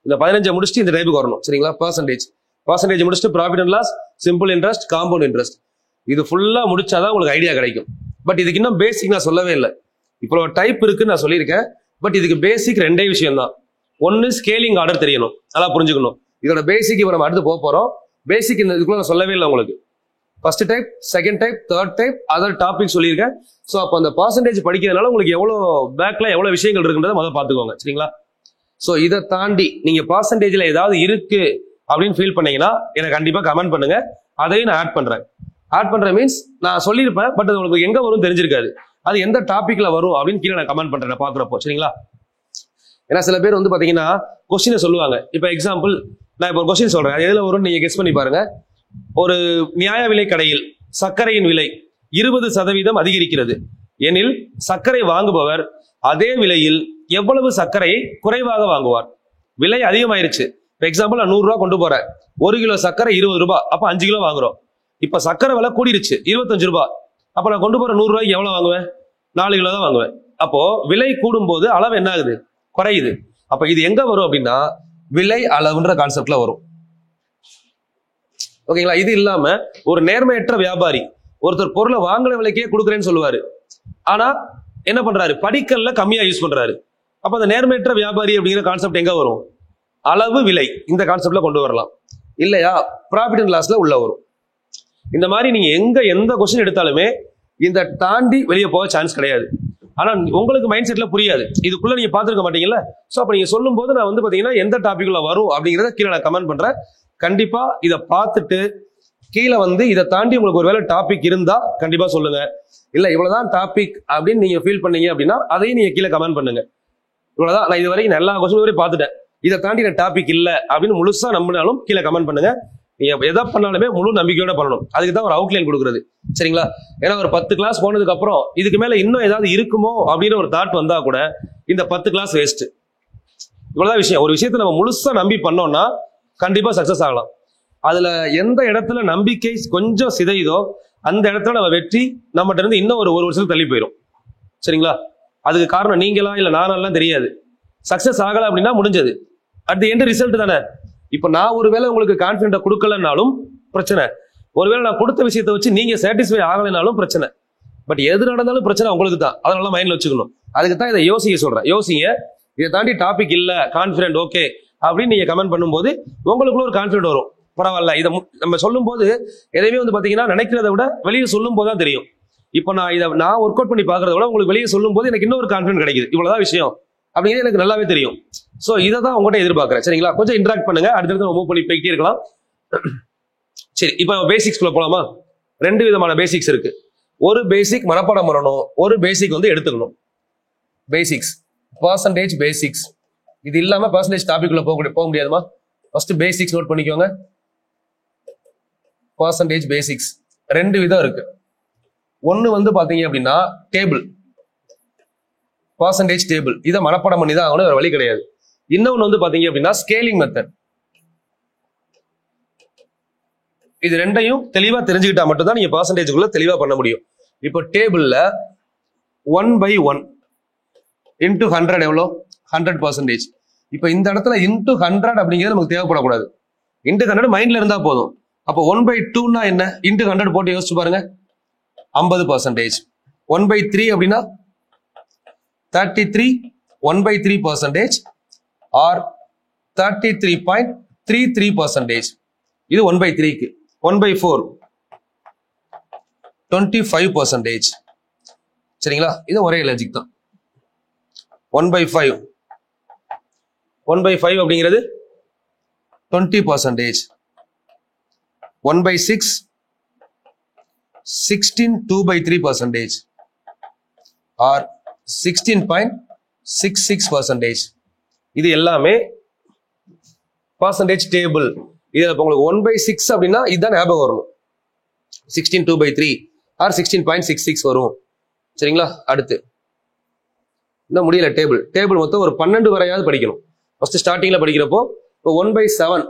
இந்த 15 முடிச்சுட்டு இந்த டைப்புக்கு வரணும். சரிங்களா? பர்சன்டேஜ் முடிச்சுட்டு profit and loss, simple interest, compound interest. இது ஃபுல்லா முடிச்சாதான் உங்களுக்கு ஐடியா கிடைக்கும். பட் இதுக்கு இன்னும் பேசிக் நான் சொல்லவே இல்லை. இப்போ டைப் இருக்குன்னு நான் சொல்லியிருக்கேன். பட் இதுக்கு பேசிக் 2 விஷயம் தான். ஒன்னு ஸ்கேலிங் ஆர்டர் தெரியணும், நல்லா புரிஞ்சுக்கணும். இதோட பேசிக் இப்போ நம்ம அடுத்து போக போறோம். பேசிக் இந்த இதுக்குள்ள நான் சொல்லவே இல்லை உங்களுக்கு. First type, second type, third type, other topic சொல்லியிருக்கேன். ஸோ அப்போ அந்த பர்சன்டேஜ் படிக்கிறதுனால உங்களுக்கு எவ்வளோ பேக்ல எவ்வளோ விஷயங்கள் இருக்குன்றதை முதல்ல பார்த்துக்கோங்க. சரிங்களா? ஸோ இதை தாண்டி நீங்க பர்சன்டேஜ்ல ஏதாவது இருக்கு அப்படின்னு ஃபீல் பண்ணீங்கன்னா எனக்கு கண்டிப்பா கமெண்ட் பண்ணுங்க. அதையும் நான் ஆட் பண்றேன். மீன்ஸ் நான் சொல்லியிருப்பேன், பட் அது உங்களுக்கு எங்க வரும் தெரிஞ்சிருக்காது. அது எந்த டாபிக்ல வரும் அப்படின்னு கீழே நான் கமெண்ட் பண்றேன் பாக்குறப்போ. சரிங்களா? ஏன்னா சில பேர் வந்து பாத்தீங்கன்னா கொஸ்டினை சொல்லுவாங்க. இப்போ எக்ஸாம்பிள் நான் இப்போ ஒரு கொஸ்டின் சொல்றேன், அது எதுல வரும் நீங்க கெஸ் பண்ணி பாருங்க. ஒரு நியாய விலை கடையில் சர்க்கரையின் விலை 20% அதிகரிக்கிறது எனில் சர்க்கரை வாங்குபவர் அதே விலையில் எவ்வளவு சர்க்கரையை குறைவாக வாங்குவார்? விலை அதிகமாயிருச்சு. எக்ஸாம்பிள் நான் 100 ரூபா கொண்டு போறேன். 1 கிலோ சர்க்கரை 20 ரூபாய், அப்ப 5 கிலோ வாங்குறோம். இப்ப சர்க்கரை விலை கூடிருச்சு 25 ரூபாய். அப்ப நான் கொண்டு போற 100 ரூபாய்க்கு எவ்வளவு வாங்குவேன்? 4 கிலோ தான் வாங்குவேன். அப்போ விலை கூடும் போது அளவு என்ன ஆகுது? குறையுது. அப்ப இது எங்க வரும் அப்படின்னா விலை அளவுன்ற கான்செப்ட்ல வரும். ஓகேங்களா? இது இல்லாம ஒரு நேர்மையற்ற வியாபாரி ஒருத்தர் பொருளை வாங்கின விலைக்கே கொடுக்குறேன்னு சொல்லுவாரு. ஆனா என்ன பண்றாரு? படிக்கல்ல கம்மியா யூஸ் பண்றாரு. அப்ப அந்த நேர்மையற்ற வியாபாரி அப்படிங்கிற கான்செப்ட் எங்க வரும்? அளவு விலை இந்த கான்செப்ட்ல கொண்டு வரலாம். இல்லையா ப்ராஃபிட் அண்ட் லாஸ்ல உள்ள வரும். இந்த மாதிரி நீங்க எந்த கொஸ்டின் எடுத்தாலுமே இந்த தாண்டி வெளியே போக சான்ஸ் கிடையாது. ஆனா உங்களுக்கு மைண்ட் செட்ல புரியாது, இதுக்குள்ள நீங்க பாத்துருக்க மாட்டீங்கல்ல. சோ அப்ப நீங்க சொல்லும் போது நான் வந்து பாத்தீங்கன்னா எந்த டாபிக்ல வரும் அப்படிங்கறத கீழே நான் கமெண்ட் பண்றேன். கண்டிப்பா இதை பார்த்துட்டு கீழே வந்து இதை தாண்டி உங்களுக்கு ஒருவேளை டாபிக் இருந்தா கண்டிப்பா சொல்லுங்க. இல்ல இவ்வளவுதான் டாபிக் அப்படின்னு நீங்க ஃபீல் பண்ணீங்க அப்படின்னா அதையும் நீங்க கீழே கமெண்ட் பண்ணுங்க. இவ்வளவுதான், நான் இது வரைக்கும் எல்லா கொஸ்டின் வரையும் பார்த்துட்டேன், இதை தாண்டி நான் டாபிக் இல்ல அப்படின்னு முழுசா நம்பினாலும் கீழே கமெண்ட் பண்ணுங்க. நீங்க எதை பண்ணாலுமே முழு நம்பிக்கையோட பண்ணணும். அதுக்கு தான் ஒரு அவுட்லைன் கொடுக்குறது. சரிங்களா? ஏன்னா ஒரு 10 கிளாஸ் போனதுக்கு அப்புறம் இதுக்கு மேல இன்னும் ஏதாவது இருக்குமோ அப்படின்னு ஒரு தாட் வந்தா கூட இந்த 10 கிளாஸ் வேஸ்ட். இவ்வளவுதான் விஷயம். ஒரு விஷயத்தை நம்ம முழுசா நம்பி பண்ணோம்னா கண்டிப்பா சக்சஸ் ஆகலாம். அதுல எந்த இடத்துல நம்பிக்கை கொஞ்சம் சிதையுதோ அந்த இடத்துல நம்ம வெற்றி நம்மகிட்ட இருந்து இன்னும் ஒரு வருஷத்துக்கு தள்ளி போயிடும். சரிங்களா? அதுக்கு காரணம் நீங்களா இல்ல நானெல்லாம் தெரியாது. சக்சஸ் ஆகல அப்படின்னா முடிஞ்சது. அட் தி எண்ட் ரிசல்ட் தானே. இப்ப நான் ஒருவேளை உங்களுக்கு கான்பிடென்ட்டை கொடுக்கலனாலும் பிரச்சனை, ஒருவேளை நான் கொடுத்த விஷயத்தை வச்சு நீங்க சாட்டிஸ்ஃபை ஆகலைனாலும் பிரச்சனை. பட் எது நடந்தாலும் பிரச்சனை உங்களுக்கு தான். அதனால மைண்ட்ல வச்சுக்கணும். அதுக்கு தான் இதை யோசிக்க சொல்றேன். யோசிங்க. இதை தாண்டி டாபிக் இல்ல, கான்பிடென்ட் ஓகே அப்படின்னு நீங்க கமெண்ட் பண்ணும்போது உங்களுக்குள்ள ஒரு கான்பிடென்ட் வரும். பரவாயில்ல, இதை நம்ம சொல்லும் போது எதையுமே வந்து பாத்தீங்கன்னா நினைக்கிறத விட வெளியே சொல்லும் போது தான் தெரியும். இப்போ நான் ஒர்க் அவுட் பண்ணி பாக்குறத விட உங்களுக்கு வெளியே சொல்லும் போது எனக்கு இன்னொரு கான்பிடென்ட் கிடைக்குது. இவ்வளவுதான் விஷயம் அப்படிங்கிறது எனக்கு நல்லாவே தெரியும். சோ இதை தான் உங்கள்கிட்ட எதிர்பார்க்கிறேன். சரிங்களா? கொஞ்சம் இன்டராக்ட் பண்ணுங்க. அடுத்தடுத்து மூவ் பண்ணி போய்கிட்டே இருக்கலாம். சரி, இப்போ பேசிக்ஸ்குள்ள போலாமா? 2 விதமான பேசிக்ஸ் இருக்கு. ஒரு பேசிக் மனப்பாடம் பண்ணணும், ஒரு பேசிக் வந்து எடுத்துக்கணும். Basics, percentage basics. இது இல்லாம பர்சன்டேஜ் டாபிக்குள்ள போக முடியாதுமா? ஃபர்ஸ்ட் பேசிக்ஸ் நோட் பண்ணிக்கோங்க. பர்சன்டேஜ் பேசிக்ஸ் 2 விதம் இருக்கு. ஒன்னு வந்து பாத்தீங்க அப்படின்னா டேபிள், பர்சன்டேஜ் டேபிள். இதை மனப்பாடம் பண்ணி தான் ஆகணும், வேற வழி கிடையாது. இன்னொன்னு வந்து பாத்தீங்க அப்படின்னா ஸ்கேலிங் மெத்தட். இது ரெண்டையும் தெளிவா தெரிஞ்சுக்கிட்டா மட்டும்தான் நீங்க பர்சன்டேஜ்குள்ள தெளிவா பண்ண முடியும். இப்போ டேபிள்ல 1/1 இன்டூ 100 எவ்வளோ? 100%. இப்போ இந்த இடத்துல இன்டூ 100 அப்படிங்கிறது நமக்கு தேவைப்படக்கூடாது. இன்டூ 100 மைண்ட்ல இருந்தா போதும். அப்போ 1/2னா என்ன? இன்டூ 100 போட்டு யோசிச்சு பாருங்க. 50%. 1/3 அப்படின்னா 33, 1/3% or 33.33%. இது 1/3க்கு. 1/4 25%. சரிங்களா? இது ஒரே லாஜிக் தான். 1/5 அப்படிங்கிறது 20%. 1/6 16 2/3% or 16.66%. இது எல்லாமே பர்சன்டேஜ் டேபிள். இது உங்களுக்கு 1/6 அப்படின்னா இதுதான் ஞாபகம் வரணும். 16 2/3 or 16.66 வரும். சரிங்களா? அடுத்து இன்னும் முடியல. டேபிள் மொத்தம் ஒரு 12 வரையாவது படிக்கணும். ஃபர்ஸ்ட் ஸ்டார்டிங்ல படிக்கிறப்போ இப்போ 1/7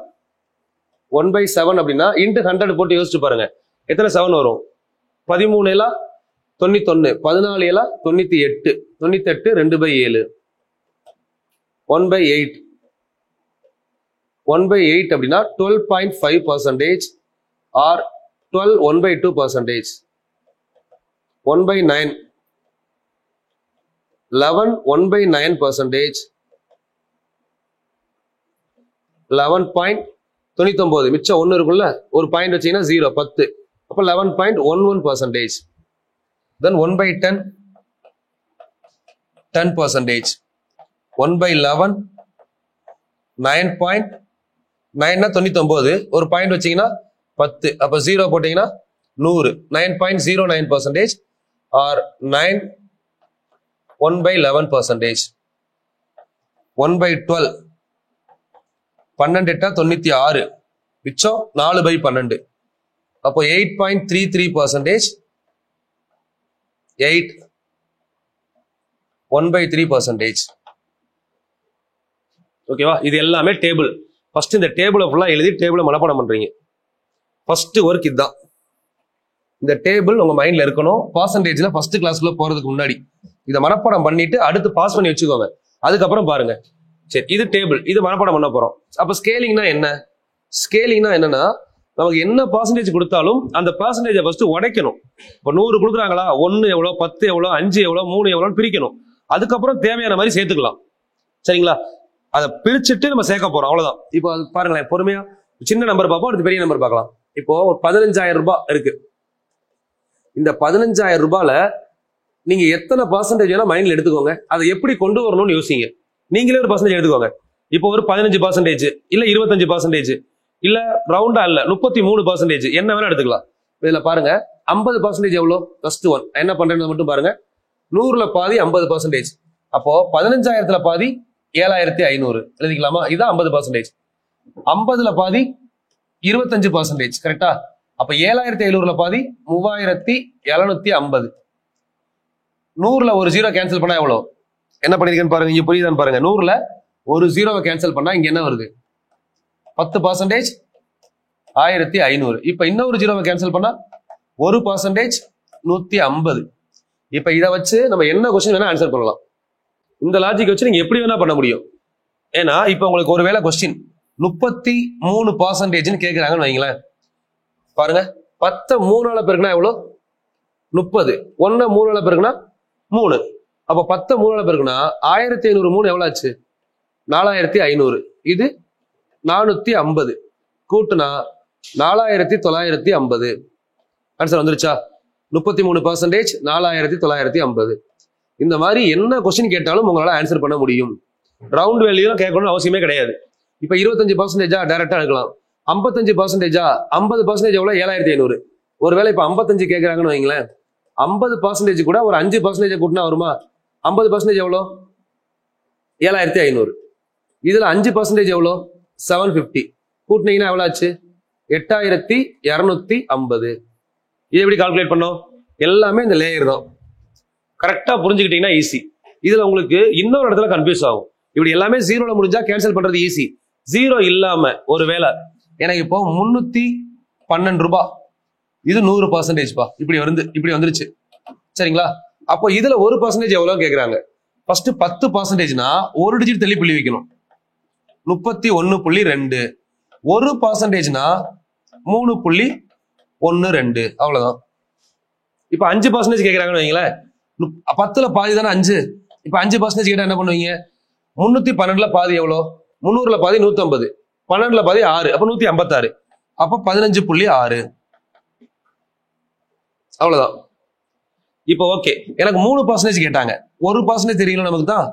அப்படின்னா இன்ட்டு 100 போட்டு யோசிச்சு பாருங்க. எத்தனை 7 வரும்? 13 91, 14 98, 98 2/7. 1/8 அப்படின்னா 12.5% or 12 1/2%. 1/9 11 1/9%. 11.99 மிச்சம் 1 இருக்குல்ல, ஒரு பாயிண்ட் வச்சீங்கன்னா 0 10. அப்ப 11.11%. then 1/10 10%. 1/11 9.99, ஒரு பாயிண்ட் வச்சீங்கன்னா 10. அப்ப 0 போட்டீங்கன்னா 100. 9.09% or 1/11%. 1/12 12 96, மிச்சம் 4/12. அப்போ 8.33%. 8 1/3%. ஓகேவா? இது எல்லாமே டேபிள். ஃபர்ஸ்ட் இந்த டேபிளை ஃபுல்லா எழுதி டேபிளை மனப்பாடம் பண்றீங்க. ஃபர்ஸ்ட் ஒர்க் இதுதான். இந்த டேபிள் உங்க மைண்ட்ல இருக்கணும். பர்சன்டேஜ்ல ஃபர்ஸ்ட் கிளாஸ்க்குள்ள போறதுக்கு முன்னாடி இதை மனப்பாடம் பண்ணிட்டு அடுத்து பாஸ் பண்ணி வச்சுக்கோங்க. அதுக்கப்புறம் பாருங்க. சரி, இது டேபிள், இது மனப்பாடம் பண்ண போறோம். அப்ப ஸ்கேலிங்னா என்ன? ஸ்கேலிங்னா என்னன்னா நமக்கு என்ன பர்சன்டேஜ் கொடுத்தாலும் அந்த பர்சன்டேஜை ஃபர்ஸ்ட் உடைக்கணும். இப்போ 100 கொடுக்குறாங்களா, 1 எவ்வளோ, 10 எவ்வளோ, 5 எவ்வளோ, 3 எவ்வளோன்னு பிரிக்கணும். அதுக்கப்புறம் தேவையான மாதிரி சேர்த்துக்கலாம். சரிங்களா? அதை பிரிச்சுட்டு நம்ம சேர்க்க போறோம், அவ்வளவுதான். இப்போ பாருங்களேன், பொறுமையா சின்ன நம்பர் பார்ப்போம், அடுத்து பெரிய நம்பர் பார்க்கலாம். இப்போ ஒரு 15,000 ரூபாய் இருக்கு. இந்த 15,000 ரூபாயில நீங்க எத்தனை பர்சன்டேஜ் வேணா மைண்ட்ல எடுத்துக்கோங்க. அதை எப்படி கொண்டு வரணும்னு யோசிங்க. நீங்களே ஒரு பர்சன்டேஜ் எடுத்துக்கோங்க. இப்போ ஒரு 15% இல்ல 25% இல்ல ரவுண்டா இல்ல 33% என்ன வேணா எடுத்துக்கலாம். இதுல பாருங்க 50% எவ்வளோ? ஃபர்ஸ்ட் ஒன் என்ன பண்றேன்னு மட்டும் பாருங்க. 100ல பாதி 50%. அப்போ 15,000த்துல பாதி 7,500 எழுதிக்கலாமா? இதுதான் 50%. 50ல பாதி 25%. கரெக்டா? அப்ப 7,500ல பாதி 3,750. 100ல ஒரு 0 கேன்சல் பண்ணா எவ்வளோ? என்ன பண்ணிருக்கேன்னு பாருங்க. இங்க புரியுதான்னு பாருங்க. 100ல ஒரு 0வை கேன்சல் பண்ணா இங்க என்ன வருது? 10%, 1,500. இப்ப இன்னொரு 0வை கேன்சல் பண்ணா 1% 150. இப்ப இதை வச்சு நம்ம என்ன கொஸ்டின் வேணா ஆன்சர் பண்ணலாம். இந்த லாஜிக் வச்சு நீங்க எப்படி வேணா பண்ண முடியும். ஏன்னா இப்ப உங்களுக்கு ஒருவேளை கொஸ்டின் 33% கேட்கிறாங்கன்னு வைங்களேன். பாருங்க 10 3 பெருக்குனா எவ்வளவு? 30. 1 3 பெருக்குனா 3. அப்ப 10 3 பெருக்குனா 1500 3 எவ்வளவு ஆச்சு? 4500. இது 450 கூட்டுனா 4950. ஆன்சர் வந்துருச்சா? 33% 4950. இந்த மாதிரி என்ன கொஸ்டின் கேட்டாலும் உங்களால ஆன்சர் பண்ண முடியும். ரவுண்ட் வேல்யூ கேட்கணும்னு அவசியமே கிடையாது. இப்ப 25% டைரக்டா எடுக்கலாம். 55% 50% எவ்வளவு? 7500. ஒருவேளை இப்ப 55 கேட்கறாங்கன்னு வைங்களேன், 50% கூட ஒரு 5% கூட்டினா வருமா? 50% எவ்வளோ? 7500. இதுல 5% எவ்வளோ? 750. கூட்டினீங்கன்னா எவ்வளவு ஆச்சு? 8250. இது எப்படி கால்குலேட் பண்ணோம்? எல்லாமே இந்த லேயர் தான். கரெக்டா புரிஞ்சுக்கிட்டீங்கன்னா ஈஸி. இதுல உங்களுக்கு இன்னொரு இடத்துல கன்ஃபியூஸ் ஆகும். இப்படி எல்லாமே ஜீரோல முடிஞ்சா கேன்சல் பண்றது ஈஸி. ஜீரோ இல்லாம ஒருவேளை எனக்கு இப்போ 312 ரூபாய், இது 100% பா, இப்படி வந்துருச்சு சரிங்களா? அப்போ இதுல 1% எவ்வளவு கேக்குறாங்க? ஃபர்ஸ்ட் 10%னா ஒரு டிஜிட் தள்ளி புள்ளி வைக்கணும். 31.2. 1%னா 3.12. அவ்வளவுதான். இப்ப 5% கேக்குறாங்கன்னு வைங்களேன். 10ல பாதி தானே 5. இப்ப 5% கேட்டா என்ன பண்ணுவீங்க? 312ல பாதி எவ்வளோ? 300ல பாதி 150. 12ல பாதி 6. அப்ப 156. அப்ப 15.6. அவ்வளவுதான். இப்போ ஓகே, எனக்கு 3% கேட்டாங்க. 1% தெரியல நமக்கு தான்.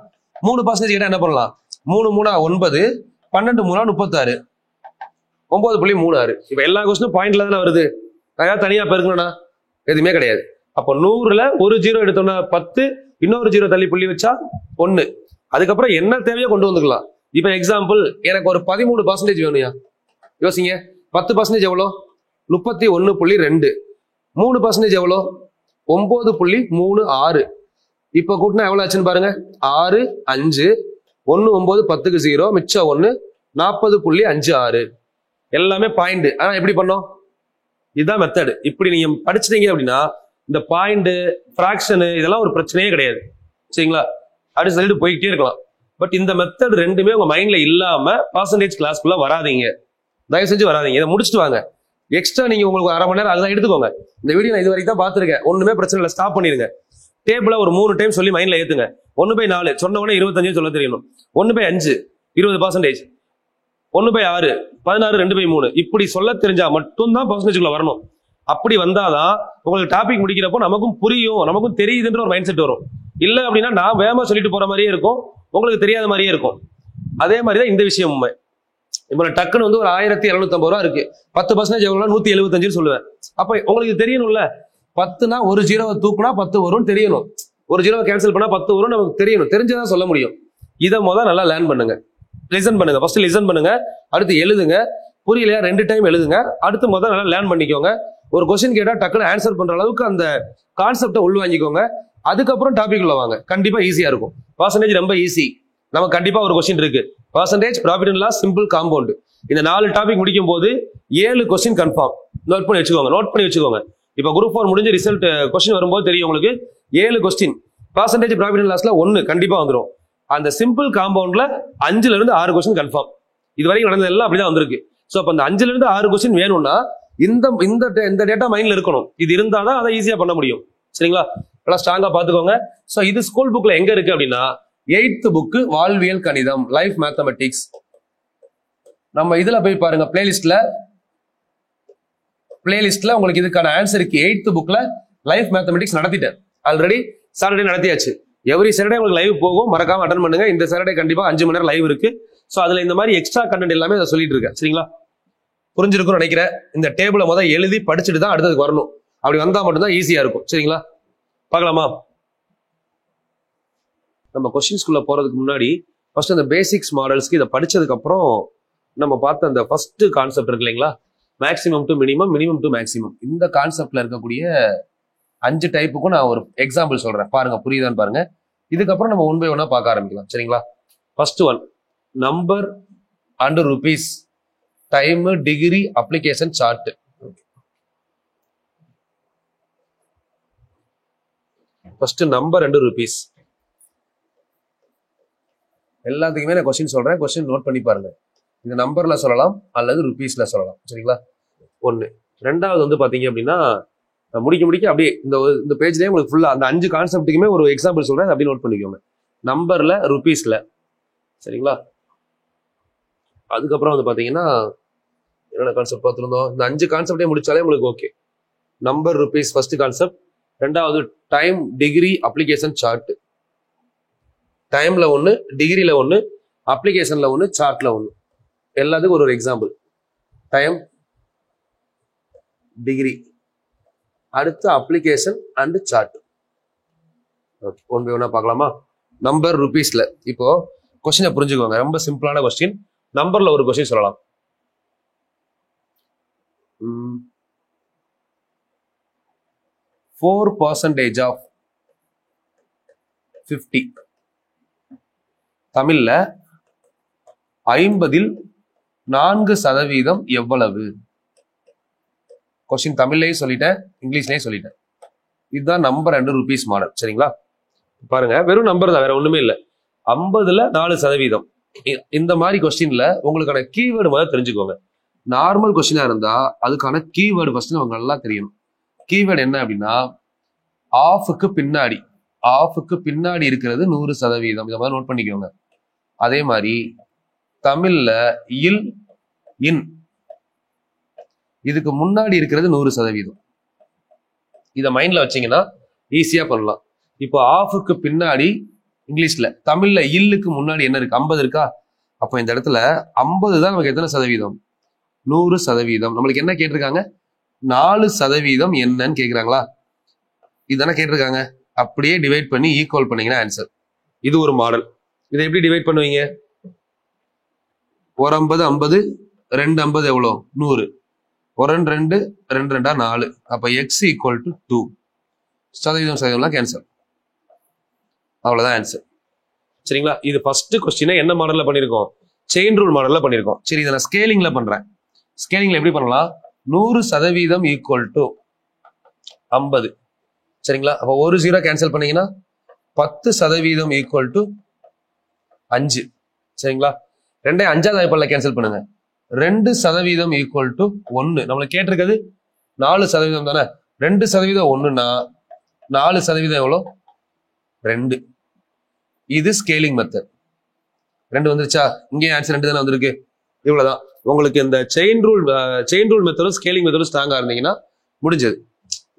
3% கேட்டா என்ன பண்ணலாம்? 3 3 9, 12 3 36, 9.36. இப்ப எல்லா கொஸ்டினும் பாயிண்ட்ல தானே வருது. நான் தனியா பெருக்கணும்னா எதுவுமே கிடையாது. அப்போ 100ல ஒரு ஜீரோ எடுத்தோம்னா 10, இன்னொரு ஜீரோ தள்ளி புள்ளி வச்சா 1. அதுக்கப்புறம் என்ன தேவையோ கொண்டு வந்துக்கலாம். இப்ப எக்ஸாம்பிள் எனக்கு ஒரு 13% வேணும்யா. யோசிங்க, 10% எவ்வளோ? 31.2. 3% எவ்வளோ? 9.36. இப்ப கூட்டினா எவ்வளவு ஆச்சுன்னு பாருங்க. 6 5 1 9 10க்கு 0 மிச்சம் 1 40.56. எல்லாமே பாயிண்ட். ஆனா எப்படி பண்ணோம்? இதுதான் மெத்தட். இப்படி நீங்க படிச்சிட்டீங்க அப்படின்னா இந்த பாயிண்ட் பிராக்ஷன் இதெல்லாம் ஒரு பிரச்சனையே கிடையாது சரிங்களா? அப்படி சொல்லிட்டு போய்கிட்டே இருக்கலாம். பட் இந்த மெத்தட் ரெண்டுமே உங்க மைண்ட்ல இல்லாம பர்சன்டேஜ் கிளாஸ்க்குள்ள வராதீங்க. தயவு செஞ்சு வராதீங்க. இதை முடிச்சுட்டு வாங்க. எக்ஸ்ட்ரா நீங்க உங்களுக்கு அரை மணி நேரம் அதெல்லாம் எடுத்துக்கோங்க. இந்த வீடியோ நான் இது வரைக்கும் தான் பார்த்துருக்கேன். ஒண்ணுமே பிரச்சனை இல்லை, ஸ்டாப் பண்ணிருங்க. டேபிள ஒரு 3 டைம் சொல்லி மைண்ட்ல ஏத்துங்க. 1/4 சொன்ன உடனே 25 சொல்ல தெரியணும். 1/5 20%, 1/6 16, 2/3 இப்படி சொல்ல தெரிஞ்சா மட்டும்தான் பர்சன்டேஜ்குள்ள வரணும். அப்படி வந்தாதான் உங்களுக்கு டாபிக் முடிக்கிறப்போ நமக்கும் புரியும், நமக்கும் தெரியுதுன்ற ஒரு மைண்ட் செட் வரும். இல்ல அப்படின்னா நான் வேகமா சொல்லிட்டு போற மாதிரியே இருக்கும், உங்களுக்கு தெரியாத மாதிரியே இருக்கும். அதே மாதிரிதான் இந்த விஷயம். இப்ப டக்குன்னு வந்து ஒரு 1750 ரூபா இருக்கு. 10% எவ்வளவு? 175 சொல்லுவேன். அப்ப உங்களுக்கு தெரியணும்ல, 10னா ஒரு ஜீரோவை தூக்குனா 10 வரும் தெரியணும், ஒரு ஜீரோவை கேன்சல் பண்ணா 10 வரும் நமக்கு தெரியணும். தெரிஞ்சதான் சொல்ல முடியும். இதை நல்லா லேர்ன் பண்ணுங்க, லிசன் பண்ணுங்க. ஃபர்ஸ்ட் லிசன் பண்ணுங்க, அடுத்து எழுதுங்க. புரியலையா 2 டைம் எழுதுங்க. அடுத்து நல்லா லேர்ன் பண்ணிக்கோங்க. ஒரு கொஸ்டின் கேட்டா டக்குன்னு ஆன்சர் பண்ற அளவுக்கு அந்த கான்செப்டை உள்வாங்கிக்கோங்க. அதுக்கப்புறம் டாபிக் உள்ள வாங்க. கண்டிப்பா ஈஸியா இருக்கும். பர்சன்டேஜ் ரொம்ப ஈஸி. நமக்கு கண்டிப்பா ஒரு கொஸ்டின் இருக்கு, percentage, profit and loss, simple, compound. இந்த 4 டாபிக் முடிக்கும் போது 7 கொஸ்டின் கன்ஃபார்ம். நோட் பண்ணி வச்சுக்கோங்க. இப்ப குரூப் 4 முடிஞ்ச ரிசல்ட் கொஸ்டின் வரும்போது தெரியும் உங்களுக்கு 7 கொஸ்டின். பர்சன்டேஜ், ப்ராஃபிட் அண்ட் லாஸ்ல 1 கண்டிப்பா வந்துடும். அந்த சிம்பிள் காம்பவுண்ட்ல 5ல இருந்து 6 கொஸ்டின் கன்ஃபார்ம். இது வரைக்கும் நடந்தது எல்லாம் அப்படிதான் வந்திருக்கு. சோ அப்ப அந்த 5ல இருந்து 6 கொஸ்டின் வேணும்னா இந்த டேட்டா மைண்ட்ல இருக்கணும். இது இருந்தாதான் அதை ஈஸியா பண்ண முடியும் சரிங்களா? எல்லாம் ஸ்ட்ராங்கா பாத்துக்கோங்க. சோ இது ஸ்கூல் புக்ல எங்க இருக்கு அப்படின்னா 8th புக் வாழ்வியல் கணிதம், லைஃப் மேத்தமெட்டிக்ஸ். நம்ம இதுல போய் பாருங்க, பிளேலிஸ்ட்ல உங்களுக்கு இதுக்கான ஆன்சர் இருக்கு. 8th புக்ல லைஃப் மேத்தமெட்டிக்ஸ் நடத்திட்டேன் ஆல்ரெடி. சாட்டர்டே நடத்தியாச்சு. எவ்ரி சாட்டர்டே உங்களுக்கு லைவ் போகும், மறக்காம அட்டன் பண்ணுங்க. இந்த சாட்டர்டே கண்டிப்பா 5 மணி நேரம் லைவ் இருக்கு. சோ அதுல இந்த மாதிரி எக்ஸ்ட்ரா கண்டென்ட் எல்லாமே அதை சொல்லிட்டு இருக்கேன் சரிங்களா? புரிஞ்சிருக்கும்னு நினைக்கிறேன். இந்த டேபிளை எழுதி படிச்சுட்டு தான் அடுத்ததுக்கு வரணும். அப்படி வந்தா மட்டும்தான் ஈஸியா இருக்கும் சரிங்களா? பார்க்கலாமா? நம்ம கொஸ்டின்ஸ்குள்ள போறதுக்கு முன்னாடி ஃபர்ஸ்ட் அந்த பேசிக்ஸ் மாடல்ஸ்க்கு இதை படிச்சதுக்கு அப்புறம் நம்ம பார்த்த அந்த ஃபர்ஸ்ட் கான்செப்ட் இருக்கு இல்லைங்களா, maximum to minimum, minimum to maximum. இந்த கான்செப்ட்ல இருக்கக்கூடிய 5 டைப்புக்கும் நான் ஒரு எக்ஸாம்பிள் சொல்றேன், பாருங்க புரியுதான்னு பாருங்க. இதுக்கப்புறம் நம்ம 1 by 1 பார்க்க ஆரம்பிக்கலாம் சரிங்களா? First one, number and rupees, time, degree, application, chart. First number and rupees. எல்லாத்துக்குமே நான் கொஸ்டின் சொல்றேன், கொஸ்டின் நோட் பண்ணி பாருங்க. இது நம்பர்ல சொல்லலாம் அல்லது ருபீஸ்ல சொல்லலாம். சரிங்களா? ஒண்ணு. ரெண்டாவது வந்து பாத்தீங்க அப்படின்னா முடிக்க அப்படியே இந்த பேஜ்லயே உங்களுக்கு ஃபுல்லா அந்த 5 கான்செப்ட்டுக்குமே ஒரு எக்ஸாம்பிள் சொல்றேன், அப்படியே நோட் பண்ணிக்கோங்க. நம்பர்ல ருபீஸ்ல. சரிங்களா? அதுக்கப்புறம் வந்து பாத்தீங்கன்னா என்னென்ன கான்செப்ட் பார்த்துருந்தோம், இந்த 5 கான்செப்டே முடிச்சாலே உங்களுக்கு okay. Number rupees first concept. ரெண்டாவது டைம் டிகிரி அப்ளிகேஷன் சார்ட். டைம்ல ஒன்று, டிகிரில ஒன்று, அப்ளிகேஷன்ல ஒன்று, சார்ட்ல ஒன்று. எல்லாத்துக்கும் ஒரு எக்ஸாம்பிள். டைம், டிகிரி, அடுத்து application and chart. Okay, one by ஒன்னா பார்க்கலாமா? நம்பர் ருபீஸ்ல இப்போ கொஸ்டினை புரிஞ்சுக்கோங்க, ரொம்ப சிம்பிளான கொஸ்டின். நம்பர்ல ஒரு கொஸ்டின் சொல்லலாம். 4% ஆஃப் 50. தமிழ்ல 50ல் 4% எவ்வளவு? கொஸ்டின் தமிழ்லயும் சொல்லிட்டேன், இங்கிலீஷ்லயும் சொல்லிட்டேன். இதுதான் நம்பர் அண்ட் ருபீஸ் மாடல். சரிங்களா? பாருங்க, வெறும் நம்பர் தான், வேற ஒண்ணுமே இல்லை. 50ல் 4%. இந்த மாதிரி கொஸ்டின்ல உங்களுக்கான கீவேர்டு முதல்ல தெரிஞ்சுக்கோங்க. நார்மல் கொஸ்டினா இருந்தா அதுக்கான கீவேர்டு ஃபர்ஸ்ட் நமக்கு நல்லா தெரியணும். கீவேர்டு என்ன அப்படின்னா, ஆஃபுக்கு பின்னாடி இருக்கிறது 100%. இதை மாதிரி நோட் பண்ணிக்கோங்க. அதே மாதிரி தமிழ்ல இல், இன், இதுக்கு முன்னாடி இருக்கிறது 100%. இதை மைண்ட்ல வச்சீங்கன்னா ஈஸியா பண்ணலாம். இப்போ ஆஃபுக்கு பின்னாடி இங்கிலீஷ்ல, தமிழ்ல இல்லுக்கு முன்னாடி என்ன இருக்கு? 50 இருக்கா? அப்போ இந்த இடத்துல 50 தான் நமக்கு எத்தனை சதவீதம்? 100%. நம்மளுக்கு என்ன கேட்டிருக்காங்க? 4% என்னன்னு கேட்குறாங்களா? இதுதானே கேட்டிருக்காங்க. அப்படியே டிவைட் பண்ணி ஈக்குவல் பண்ணீங்கன்னா ஆன்சர். இது ஒரு மாடல். இதை எப்படி டிவைட் பண்ணுவீங்க? ஒரு 50 50, 2 50 எவ்வளோ? 100. ஒரு 2 2 2 4. அப்ப எக்ஸ் ஈக்குவல் டு 2. சதவீதம்லாம் கேன்சல். அவ்வளவுதான் ஆன்சர். சரிங்களா? இது ஃபர்ஸ்ட் கொஸ்டினை என்ன மாடல்ல பண்ணிருக்கோம்? செயின் ரூல் மாடல்ல பண்ணிருக்கோம். சரி, இதை நான் ஸ்கேலிங்ல பண்றேன். ஸ்கேலிங்ல எப்படி பண்ணலாம்? 100% ஈக்குவல் டு 50. சரிங்களா? அப்ப ஒரு 0 கேன்சல் பண்ணீங்கன்னா 10% ஈக்குவல் டு 5. சரிங்களா? 2 5வது வாய்ப்பால கேன்சல் பண்ணுங்க. 2% ஈக்குவல் டு 1. நம்மளுக்கு கேட்டிருக்கிறது 4% தானே. 2% 1ன்னா 4% எவ்வளோ? 2. இது ஸ்கேலிங் மெத்தட். 2 வந்துருச்சா? இங்கே ஆன்சர் 2 தானே வந்திருக்கு. இவ்வளவுதான். உங்களுக்கு இந்த செயின் ரூல் மெத்தடும் ஸ்கேலிங் மெத்தடும் ஸ்ட்ராங்கா இருந்தீங்கன்னா முடிஞ்சது.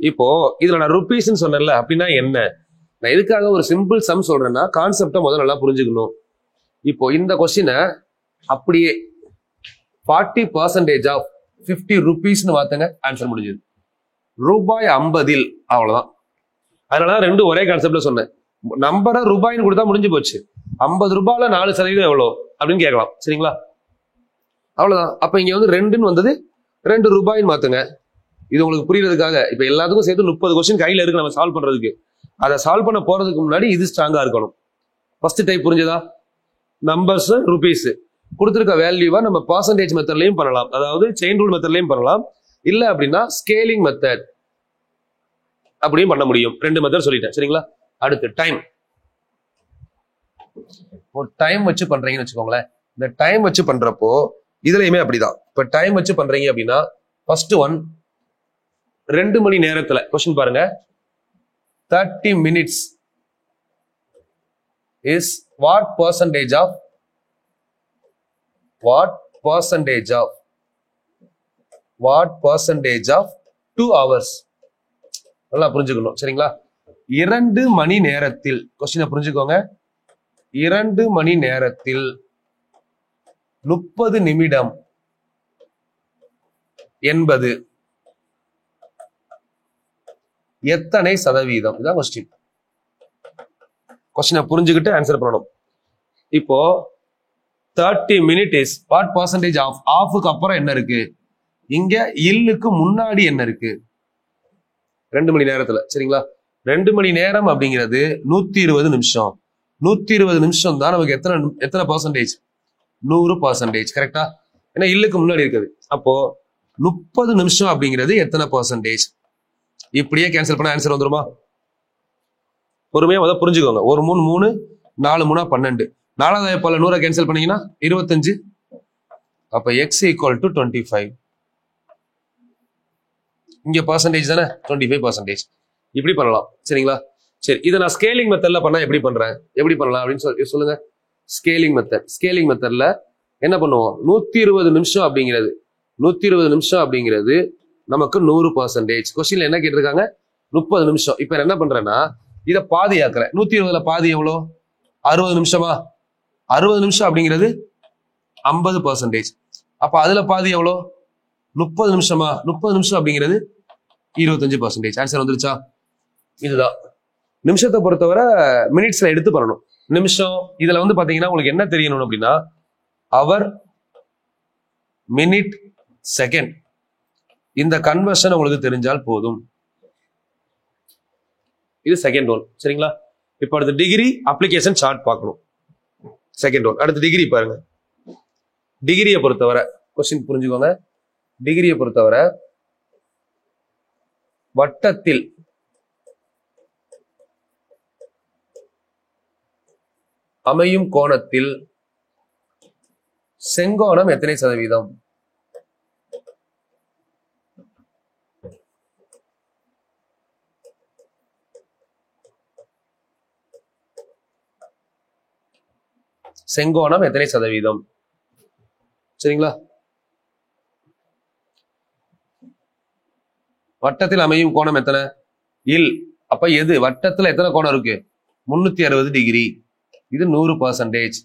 இப்போ இதுல நான் ருபீஸ்ன்னு சொன்னேன்ல, அப்படின்னா என்ன? நான் எதுக்காக ஒரு சிம்பிள் சம் சொல்றேன்னா, கான்செப்டை முதல்ல நல்லா புரிஞ்சுக்கணும். இப்போ இந்த கொஸ்டினை அப்படியே 40% ஆஃப் 50 ருபீஸ்னு மாத்துங்க, ஆன்சர் முடிஞ்சது. ரூபாய் 50ல், அவ்வளவுதான். அதனாலதான் 2 ஒரே கான்செப்ட்ல சொன்னேன். நம்பரை ரூபாய்னு கொடுத்தா முடிஞ்சு போச்சு. 50 ரூபாயில 4% எவ்வளோ அப்படின்னு கேட்கலாம். சரிங்களா? அவ்வளவுதான். அப்ப இங்க வந்து 2ன்னு வந்தது, 2 ரூபாய்ன்னு மாத்துங்க. இது உங்களுக்கு புரியறதுக்காக. இப்ப எல்லாத்துக்கும் சேர்த்து 30 கொஸ்டின் கையில இருக்கு நம்ம சால்வ் பண்றதுக்கு. அதை சால்வ் பண்ண போறதுக்கு முன்னாடி இது ஸ்ட்ராங்கா இருக்கணும். ஃபர்ஸ்ட் டைப் புரிஞ்சதா? நம்பர்ஸ், ருபீஸ் கொடுத்துருக்க வேல்யூவா நம்ம பர்சன்டேஜ் மெத்தட்லயும் பண்ணலாம், அதாவது செயின் ரூல் மெத்தட்லயும் பண்ணலாம். இல்ல அப்படின்னா ஸ்கேலிங் மெத்தட் அப்படியும் பண்ண முடியும். 2 மெத்தட் சொல்லிட்டேன். சரிங்களா? அடுத்து டைம். டைம் வச்சு பண்றீங்கன்னு வச்சுக்கோங்களேன். இந்த டைம் வச்சு பண்றப்போ இதுலயுமே அப்படிதான். இப்ப டைம் வச்சு பண்றீங்க அப்படின்னா ஃபர்ஸ்ட் ஒன் 2 மணி நேரத்துல கொஸ்டின் பாருங்க. 30 minutes is what percentage of 2 hours? நல்லா புரிஞ்சுக்கணும். சரிங்களா? 2 மணி நேரத்தில், கொஸ்டினை புரிஞ்சுக்கோங்க. 2 மணி நேரத்தில் 30 நிமிடம் என்பது எத்தனை சதவீதம்? இதான் கொஸ்டின். கொஸ்டினை புரிஞ்சுக்கிட்டு ஆன்சர் பண்ணணும். இப்போ 30 minutes is what percentage of, ஆஃபுக்கு அப்புறம் என்ன இருக்கு? இங்க இல்லுக்கு முன்னாடி என்ன இருக்கு? 2 மணி நேரத்துல. சரிங்களா? 2 மணி நேரம் அப்படிங்கிறது 120 நிமிஷம். 120 நிமிஷம் தான் நமக்கு எத்தனை பர்சன்டேஜ்? 100%. கரெக்டா? ஏன்னா இல்லுக்கு முன்னாடி இருக்குது. அப்போ 30 நிமிஷம் அப்படிங்கிறது எத்தனை பர்சன்டேஜ்? இப்படியே கேன்சல் பண்ண ஆன்சர் வந்துருமா? பொறுமையா முதல்ல புரிஞ்சுக்கோங்க. ஒரு 3 3, 4 3 12. 4வது வாய்ப்பால 100 கேன்சல் பண்ணீங்கன்னா 25. அப்ப x ஈக்குவல் டு 25. இங்க பர்சன்டேஜ் தானே 25%. இப்படி பண்ணலாம். சரிங்களா? சரி, இதை நான் ஸ்கேலிங் மெத்தட்ல பண்ணா எப்படி பண்றேன், எப்படி பண்ணலாம் அப்படின்னு சொல்லுங்க. ஸ்கேலிங் மெத்தட்ல என்ன பண்ணுவோம், 120 நிமிஷம் அப்படிங்கிறது 120 நிமிஷம் அப்படிங்கிறது நமக்கு 100%. கொஸ்டின்ல என்ன கேட்டிருக்காங்க, 30 நிமிஷம். இப்ப என்ன பண்றேன்னா இதை பாதி ஆக்குறேன். 120ல பாதி எவ்வளோ, 60 நிமிஷமா? 60 நிமிஷம் அப்படிங்கிறது 50%. அப்ப அதுல பாதி எவ்வளோ, 30 நிமிஷமா? 30 நிமிஷம் அப்படிங்கிறது 25%. ஆன்சர் வந்துருச்சா? இதுதான் நிமிஷத்தை பொறுத்தவரை மினிட்ஸ்ல எடுத்து பண்ணணும். நிமிஷம் இதுல வந்து பாத்தீங்கன்னா உங்களுக்கு என்ன தெரியணும் அப்படின்னா அவர், மினிட், செகண்ட், இந்த கன்வர்ஷன் உங்களுக்கு தெரிஞ்சால் போதும். இது செகண்ட் ஒன். சரிங்களா? இப்ப அடுத்த டிகிரி அப்ளிகேஷன் சார்ட் பார்க்கணும். Second one. அடுத்த டிகிரி பாருங்க. டிகிரியை பொறுத்தவரை கொஸ்டின் புரிஞ்சுக்கோங்க. டிகிரியை பொறுத்தவரை வட்டத்தில் அமையும் கோணத்தில் செங்கோணம் எத்தனை சதவீதம்? செங்கோணம் எத்தனை சதவீதம்? சரிங்களா? வட்டத்தில் அமையும் கோணம் எத்தனை? இல். அப்ப எது வட்டத்துல எத்தனை கோணம் இருக்கு? 360 டிகிரி. இது 100%.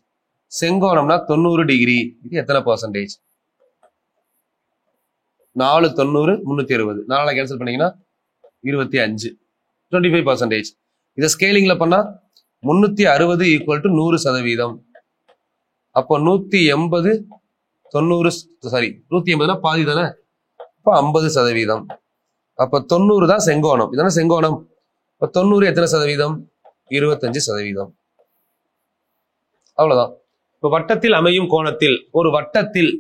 செங்கோணம்னா 90 டிகிரி. இது எத்தனை பர்சன்டேஜ்? 4 90 360. 4 கேன்சல் பண்ணீங்கன்னா 25. 25%. இதை ஸ்கேலிங்ல பண்ணா 360 ஈக்குவல் டு 100%. அப்போ 180 90, சாரி 180னா பாதி தானே, அப்ப 50%. அப்ப 90 தான் செங்கோணம். இதானே செங்கோணம். இப்ப 90 எத்தனை சதவீதம்? 25%. அவ்வளவுதான். இப்ப வட்டத்தில் அமையும் கோணத்தில், ஒரு வட்டத்தில்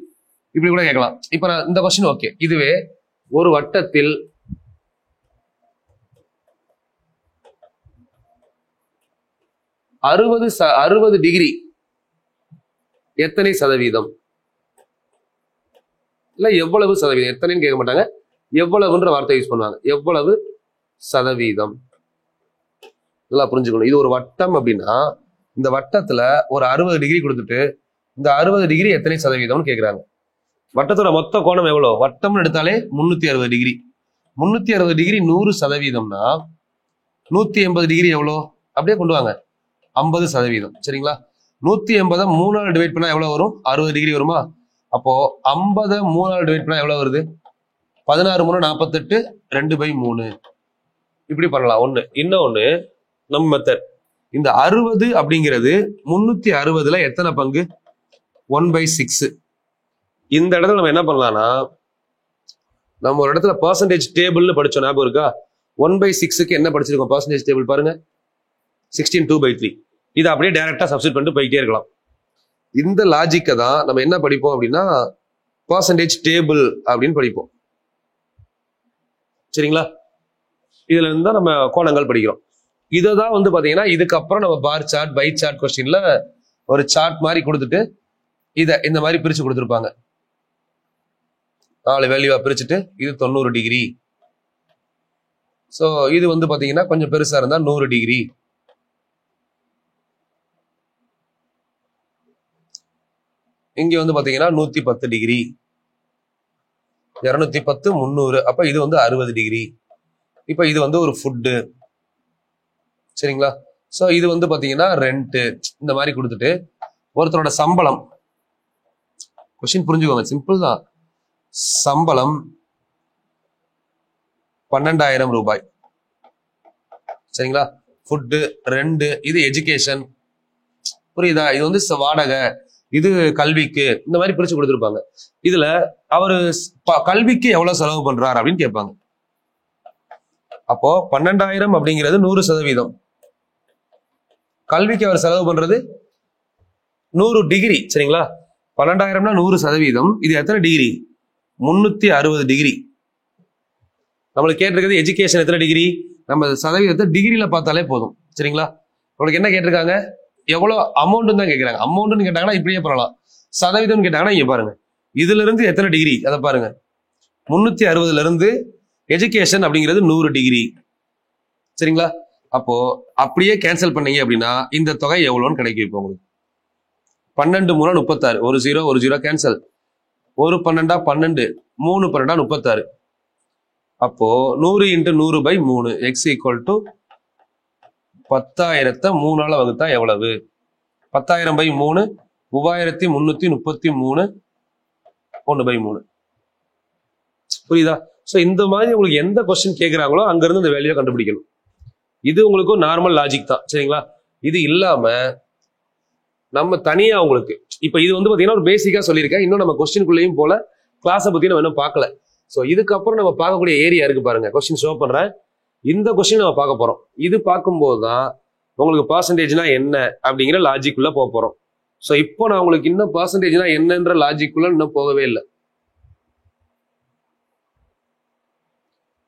இப்படி கூட கேட்கலாம். இப்ப நான் இந்த கொஸ்டின் ஓகே. இதுவே ஒரு வட்டத்தில் அறுபது டிகிரி எத்தனை சதவீதம்? இல்ல எவ்வளவு சதவீதம், எத்தனைன்னு கேட்க மாட்டாங்க, எவ்வளவுன்ற வார்த்தை யூஸ் பண்ணுவாங்க. எவ்வளவு சதவீதம்? நல்லா புரிஞ்சுக்கணும். இது ஒரு வட்டம் அப்படின்னா இந்த வட்டத்துல ஒரு 60 டிகிரி கொடுத்துட்டு இந்த 60 டிகிரி எத்தனை சதவீதம்னு கேட்கிறாங்க. வட்டத்தோட மொத்த கோணம் எவ்வளவு? வட்டம்னு எடுத்தாலே 360 டிகிரி. 360 டிகிரி 100%னா 180 டிகிரி எவ்வளோ? அப்படியே கொண்டு வாங்க, 50%. சரிங்களா? 180 3ஆல் டிவைட் பண்ணா எவ்வளவு வரும்? 60 டிகிரி வருமா? அப்போ 50 3ஆல் டிவைட் பண்ணா எவ்வளவு வருது? 16 3 48, 2/3. இப்படி பண்ணலாம். ஒண்ணு. இன்னொன்னு நம்ம மெத்தட். இந்த 60 அப்படிங்கிறது 360ல எத்தனை பங்கு? 1/6. இந்த இடத்துல நம்ம என்ன பண்ணலாம்னா, நம்ம ஒரு இடத்துல பர்சன்டேஜ் டேபிள்னு படிச்சோம், ஞாபகம் இருக்கா? 1/6க்கு என்ன படிச்சிருக்கோம்? பர்சன்டேஜ் டேபிள் பாருங்க, 16 2/3. இதை அப்படியே டைரக்டா சப்ஸ்டிட் பண்ணிட்டு போயிட்டே இருக்கலாம். இந்த லாஜிக்கை தான் நம்ம என்ன படிப்போம் அப்படின்னா பர்சன்டேஜ் டேபிள் அப்படின்னு படிப்போம். சரிங்களா? இதுல இருந்து தான் நம்ம கோணங்கள் படிக்கிறோம். இதை தான் வந்து பாத்தீங்கன்னா இதுக்கப்புறம் நம்ம பார் சார்ட், பை சார்ட் கொஸ்டின்ல ஒரு சார்ட் மாதிரி கொடுத்துட்டு இதை இந்த மாதிரி பிரிச்சு கொடுத்துருப்பாங்க. 4 வேல்யூவா பிரிச்சுட்டு இது 90 டிகிரி. ஸோ இது வந்து பாத்தீங்கன்னா கொஞ்சம் பெருசா இருந்தா 100 டிகிரி. இங்க வந்து பாத்தீங்கன்னா 110 டிகிரி, 210 300. அப்ப இது வந்து 60 டிகிரி. இப்ப இது வந்து ஒரு ஃபுட்டு. சரிங்களா? சோ இது வந்து பாத்தீங்கன்னா ரெண்ட். இந்த மாதிரி கொடுத்துட்டு ஒருத்தரோட சம்பளம், கொஸ்டின் புரிஞ்சுக்கோங்க, சிம்பிள் தான். சம்பளம் 12,000 ரூபாய். சரிங்களா? ஃபுட்டு, ரெண்ட், இது எஜுகேஷன். புரியுதா? இது வந்து வாடகை, இது கல்விக்கு. இந்த மாதிரி பிரிச்சு கொடுத்துருப்பாங்க. இதுல அவரு கல்விக்கு எவ்வளவு செலவு பண்றாரு அப்படின்னு கேட்பாங்க. அப்போ 12,000 அப்படிங்கிறது 100%. கல்விக்கு அவர் செலவு பண்றது 100 டிகிரி. சரிங்களா? 12,000னா 100%. இது எத்தனை டிகிரி? 360 டிகிரி. நம்மளுக்கு கேட்டிருக்கிறது எஜுகேஷன் எத்தனை டிகிரி? நம்ம சதவீதத்தை டிகிரியில பார்த்தாலே போதும். சரிங்களா? உங்களுக்கு என்ன கேட்டிருக்காங்க, எவ்வளவு அமௌண்ட் தான் கேட்கறாங்க. அமௌண்ட்னு கேட்டாங்கன்னா இப்படியே பண்ணலாம். சதவீதம் கேட்டாங்கன்னா இங்க பாருங்க, இதுல இருந்து எத்தனை டிகிரி அதை பாருங்க. 360ல இருந்து எஜுகேஷன் அப்படிங்கிறது 100 டிகிரி. சரிங்களா? அப்போ அப்படியே கேன்சல் பண்ணீங்க அப்படின்னா இந்த தொகை எவ்வளோன்னு கிடைக்கும். இப்போ உங்களுக்கு 12 3 36, ஒரு 0 கேன்சல், 1 12 12, 3 12 36. அப்போ 100 × 100/3 எக்ஸ் ஈக்குவல் டு 10,000 3ஆல வகுத்தா எவ்வளவு? 10,000/3 3333 1/3. புரியுதா? சோ இந்த மாதிரி உங்களுக்கு எந்த கொஸ்டின் கேட்கறாங்களோ அங்க இருந்து இந்த வேல்யூ கண்டுபிடிக்கணும். இது உங்களுக்கு நார்மல் லாஜிக் தான். சரிங்களா? இது இல்லாம நம்ம தனியா உங்களுக்கு இப்ப இது வந்து பாத்தீங்கன்னா ஒரு பேசிக்கா சொல்லியிருக்கேன். இன்னும் நம்ம கொஸ்டினுக்குள்ளேயும் போல கிளாஸை பத்தி நம்ம இன்னும் பார்க்கல. ஸோ இதுக்கப்புறம் நம்ம பார்க்கக்கூடிய ஏரியா இருக்கு பாருங்க. கொஸ்டின் ஷோ பண்றேன். இந்த கொஸ்டின் நம்ம பார்க்க போறோம். இது பார்க்கும்போது தான் உங்களுக்கு பர்சன்டேஜ்னா என்ன அப்படிங்கிற லாஜிக்குள்ள போக போறோம். ஸோ இப்போ நான் உங்களுக்கு இன்னும் பர்சன்டேஜ்னா என்னன்ற லாஜிக்குள்ள இன்னும் போகவே இல்லை.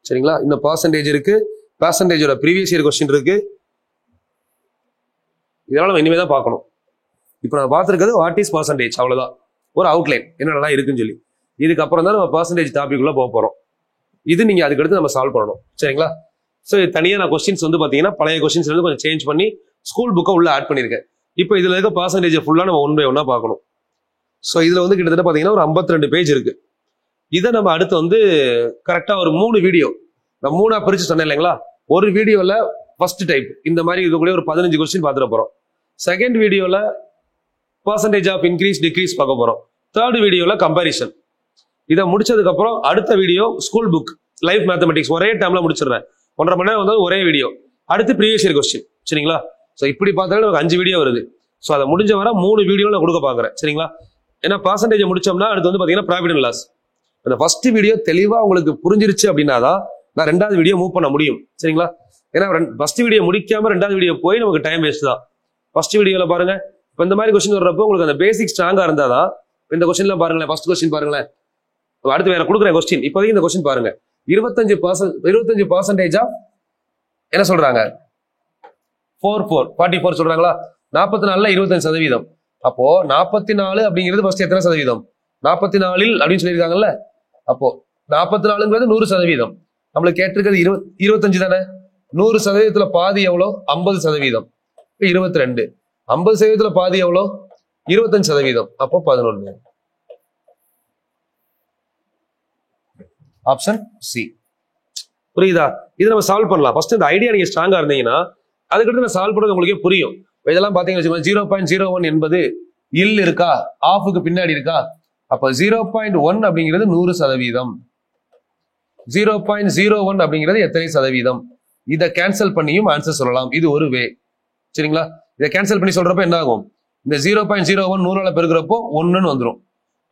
சரிங்களா? இந்த பர்சன்டேஜ் இருக்கு, பர்சன்டேஜோட ப்ரீவியஸ் இயர் கொஸ்டின் இருக்கு. இதெல்லாம் நம்ம இனிமே தான் பார்க்கணும். இப்போ நான் பார்த்துருக்கிறது வாட் இஸ் பர்சன்டேஜ், அவ்வளவுதான். ஒரு அவுட்லைன் என்னென்னலாம் இருக்குன்னு சொல்லி. இதுக்கப்புறம் தான் நம்ம பர்சன்டேஜ் டாபிக் உள்ள போக போறோம். இது நீங்க அதுக்கடுத்து நம்ம சால்வ் பண்ணணும். சரிங்களா? ஸோ தனியாக நான் கொஸ்டின்ஸ் வந்து பார்த்தீங்கன்னா பழைய கொஸ்டின்ஸ் வந்து கொஞ்சம் சேஞ்ச் பண்ணி ஸ்கூல் புக்கை உள்ள ஆட் பண்ணியிருக்கேன். இப்போ இதுல இருக்க பர்சன்டேஜ் ஃபுல்லாக நம்ம 1 by 1 பார்க்கணும். ஸோ இதுல வந்து கிட்டத்தட்ட பார்த்தீங்கன்னா ஒரு 52 பேஜ் இருக்கு. இதை நம்ம அடுத்து வந்து கரெக்டா ஒரு 3 வீடியோ நான் 3ஆ பிரிச்சு சொன்னேன் இல்லைங்களா? ஒரு வீடியோல ஃபர்ஸ்ட் டைப் இந்த மாதிரி இருக்கக்கூடிய ஒரு 15 கொஸ்டின் பார்த்துட போறோம். செகண்ட் வீடியோல பர்சன்டேஜ் ஆஃப் இன்க்ரீஸ் டிக்ரீஸ் பார்க்க போறோம். தேர்ட் வீடியோல கம்பாரிசன். இதை முடிச்சதுக்கு அப்புறம் அடுத்த video school book life mathematics ஒரே டைம்ல முடிச்சிடுறேன். 1.5 மணி நேரம் வந்து ஒரே வீடியோ. அடுத்து ப்ரீவியஸ் இயர் கொஸ்டின். சரிங்களா? ஸோ இப்படி பார்த்தாலும் நமக்கு 5 வீடியோ வருது. ஸோ அதை முடிஞ்ச வர 3 வீடியோ நான் கொடுக்க பாக்குறேன். சரிங்களா? ஏன்னா பர்சன்டேஜ் முடிச்சோம்னா அடுத்து வந்து பாத்தீங்கன்னா ப்ராஃபிட் அண்ட் லாஸ். அந்த ஃபர்ஸ்ட் வீடியோ தெளிவா உங்களுக்கு புரிஞ்சிருச்சு அப்படின்னா தான் நான் 2வது வீடியோ மூவ் பண்ண முடியும். சரிங்களா? ஏன்னா ஃபர்ஸ்ட் வீடியோ முடிக்காம 2வது வீடியோ போய் நமக்கு டைம் வேஸ்ட் தான். ஃபர்ஸ்ட் வீடியோல பாருங்க, இப்போ இந்த மாதிரி கொஸ்டின் வர்றப்போ உங்களுக்கு அந்த பேசிக் ஸ்ட்ராங்கா இருந்தாதான் இந்த கொஸ்டின்லாம் பாருங்களேன். ஃபர்ஸ்ட் கொஸ்டின் பாருங்களேன். அடுத்து வேற கொடுக்குறேன் கொஸ்டின். இப்போதைக்கு இந்த கொஸ்டின் பாருங்க. 25% ஆஃப் என்ன சொல்றாங்க? 44 சொல்றாங்களா? 44ல 25%. அப்போ 44 அப்படிங்கிறது ஃபர்ஸ்ட் எத்தனை சதவீதம்? 44 அப்படின்னு சொல்லியிருக்காங்கல்ல. அப்போ 44ங்கிறது 100%. நம்மளுக்கு கேட்டிருக்கிறது 25 தானே. 100%த்துல பாதி எவ்வளோ? 50%. 22. 50%த்துல பாதி எவ்வளோ? 25%. அப்போ 11. Option C. புரியுதா? இது நம்ம சால்வ் பண்ணலாம். ஃபர்ஸ்ட் இந்த ஐடியா நீங்க ஸ்ட்ராங்கா இருந்தீங்கன்னா அதுக்கடுத்து நான் சால்வ் பண்ணது உங்களுக்கே புரியும். இதெல்லாம் பாத்தீங்கன்னா 0.01 என்பது இல் இருக்கா, ஆஃபுக்கு பின்னாடி இருக்கா? அப்ப 0.1 அப்படிங்கிறது 100%. 0.01 அப்படிங்கிறது எத்தனை சதவீதம்? இதை கேன்சல் பண்ணியும் ஆன்சர் சொல்லலாம். இது ஒரு வே. சரிங்களா? இதை கேன்சல் பண்ணி சொல்றப்ப என்ன ஆகும்? இந்த 0.01 100ஆல பெருக்கிறப்போ 1ன்னு வந்துடும்.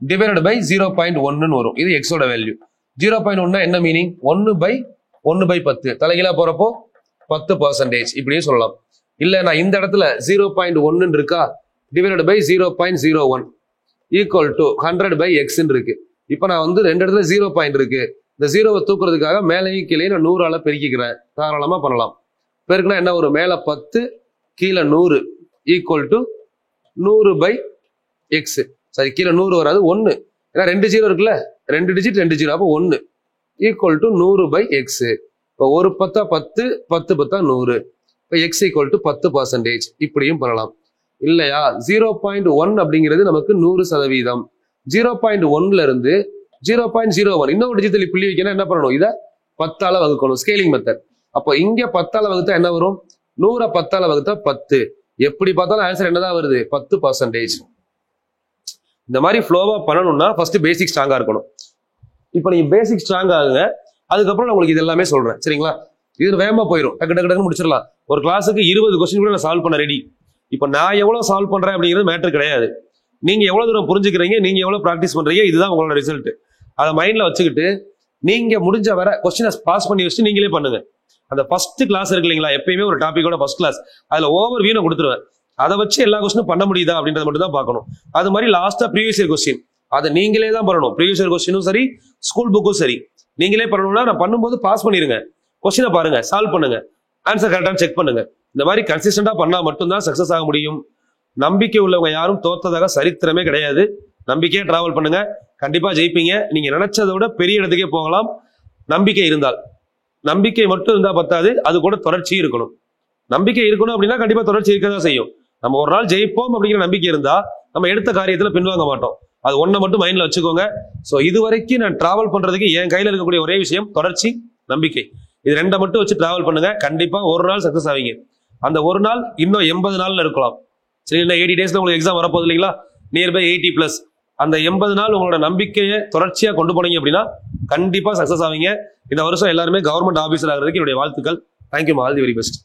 டிவைடட் பை 0.1ன்னு வரும். இது எக்ஸோட வேல்யூ. 0.1 என்ன மீனிங்? 1/10 தலைகீழா போறப்போ 10%. இப்படியே சொல்லலாம். இல்ல நான் இந்த இடத்துல 0.1 இருக்கா, divided by 0.01 equal to 100/x இருக்கு. இப்ப நான் வந்து 2 இடத்துல 0 பாயிண்ட் இருக்கு. இந்த 0வை தூக்குறதுக்காக மேலையும் கீழே நான் 100ஆல பெருக்கிக்கிறேன். தாராளமா பண்ணலாம். பெருக்குனா என்ன வரும்? மேல 10 கீழே 100 ஈக்குவல் டு 100/x. சரி, கீழே 100 வராது, 1. ஏன்னா 2 0 இருக்குல்ல, 2 டிஜிட் 2 0, அப்போ 1 ஈக்குவல் டு 100/x. இப்போ 1 10 10 10 10 100. இப்போ x ஈக்குவல் டு 10%. இப்படியும் பண்ணலாம். இல்லையா? 0.1 அப்படிங்கிறது நமக்கு 100%. 0.1ல இருந்து 0.01 இன்னொரு டிஜிட்டல் புள்ளி வைக்கணும். என்ன பண்ணணும்? இதை 10ஆல வகுக்கணும். Scaling method. அப்போ இங்க 10ஆல வகுத்தா என்ன வரும்? 100 10ஆல வகுத்தா 10. எப்படி பார்த்தாலும் ஆன்சர் என்னதான் வருது? 10%. இந்த மாதிரி ஃப்ளோவா பண்ணணும்னா ஃபர்ஸ்ட் பேசிக் ஸ்ட்ராங்கா இருக்கணும். இப்போ நீங்க பேசிக் ஸ்ட்ராங் ஆகுங்க, அதுக்கப்புறம் நான் உங்களுக்கு இது எல்லாமே சொல்றேன். சரிங்களா? இது வேகமா போயிடும். டக்கு டக்கு டக்குன்னு முடிச்சிடலாம். ஒரு கிளாஸுக்கு 20 கொஸ்டின் கூட நான் சால்வ் பண்ண ரெடி. இப்போ நான் எவ்வளவு சால்வ் பண்றேன் அப்படிங்கிறது மேட்டர் கிடையாது. நீங்க எவ்வளவு தூரம் புரிஞ்சுக்கிறீங்க, நீங்க எவ்வளவு ப்ராக்டிஸ் பண்றீங்க, இதுதான் உங்களோட ரிசல்ட். அதை மைண்ட்ல வச்சுக்கிட்டு நீங்க முடிஞ்ச வர கொஸ்டினை பாஸ் பண்ணி வச்சுட்டு நீங்களே பண்ணுங்க. அந்த ஃபர்ஸ்ட் கிளாஸ் இருக்கு இல்லைங்களா, எப்பயுமே ஒரு டாபிக்கோட ஃபர்ஸ்ட் கிளாஸ் அதுல ஓவர் வியூ நான் கொடுத்துருவேன். அதை வச்சு எல்லா கொஸ்டினும் பண்ண முடியுதா அப்படின்றத மட்டும் தான் பார்க்கணும். அது மாதிரி லாஸ்டா ப்ரீவியஸ் இயர் கொஸ்டின் அதை நீங்களே தான் பண்ணணும். ப்ரீவியஸ் இயர் கொஸ்டினும் சரி, ஸ்கூல் புக்கும் சரி, நீங்களே பண்ணணும்னா நான் பண்ணும்போது பாஸ் பண்ணிருங்க. கொஸ்டினை பாருங்க, சால்வ் பண்ணுங்க, ஆன்சர் கரெக்டான செக் பண்ணுங்க. இந்த மாதிரி கன்சிஸ்டண்டா பண்ணா மட்டும்தான் சக்சஸ் ஆக முடியும். நம்பிக்கை உள்ளவங்க யாரும் தோத்ததாக சரித்திரமே கிடையாது. நம்பிக்கையா டிராவல் பண்ணுங்க, கண்டிப்பா ஜெயிப்பீங்க. நீங்க நினைச்சதை விட பெரிய இடத்துக்கே போகலாம் நம்பிக்கை இருந்தால். நம்பிக்கை மட்டும் இருந்தா பத்தாது, அது கூட தொடர்ச்சி இருக்கணும். நம்பிக்கை இருக்கணும் அப்படின்னா கண்டிப்பா தொடர்ச்சி இருக்கதான் செய்யும். நம்ம ஒரு நாள் ஜெயிப்போம் அப்படிங்கிற நம்பிக்கை இருந்தா நம்ம எடுத்த காரியத்துல பின்வாங்க மாட்டோம். அது ஒன்றை மட்டும் மைண்ட்ல வச்சுக்கோங்க. ஸோ இது வரைக்கும் நான் டிராவல் பண்றதுக்கு என் கையில இருக்கக்கூடிய ஒரே விஷயம் தொடர்ச்சி, நம்பிக்கை. இது ரெண்டை மட்டும் வச்சு டிராவல் பண்ணுங்க, கண்டிப்பா ஒரு நாள் சக்சஸ் ஆவீங்க. அந்த ஒரு நாள் இன்னும் 80 நாள்ல இருக்கலாம். சரி, இன்னும் 80 டேஸ்ல உங்களுக்கு எக்ஸாம் வரப்போகுது இல்லைங்களா, நியர்பை 80+. அந்த 80 நாள் உங்களோட நம்பிக்கையை தொடர்ச்சியா கொண்டு போனீங்க அப்படின்னா கண்டிப்பா சக்சஸ் ஆவீங்க. இந்த வருஷம் எல்லாருமே கவர்மெண்ட் ஆபீசர் ஆகிறதுக்கு என்னுடைய வாழ்த்துக்கள். Thank you, all the very best.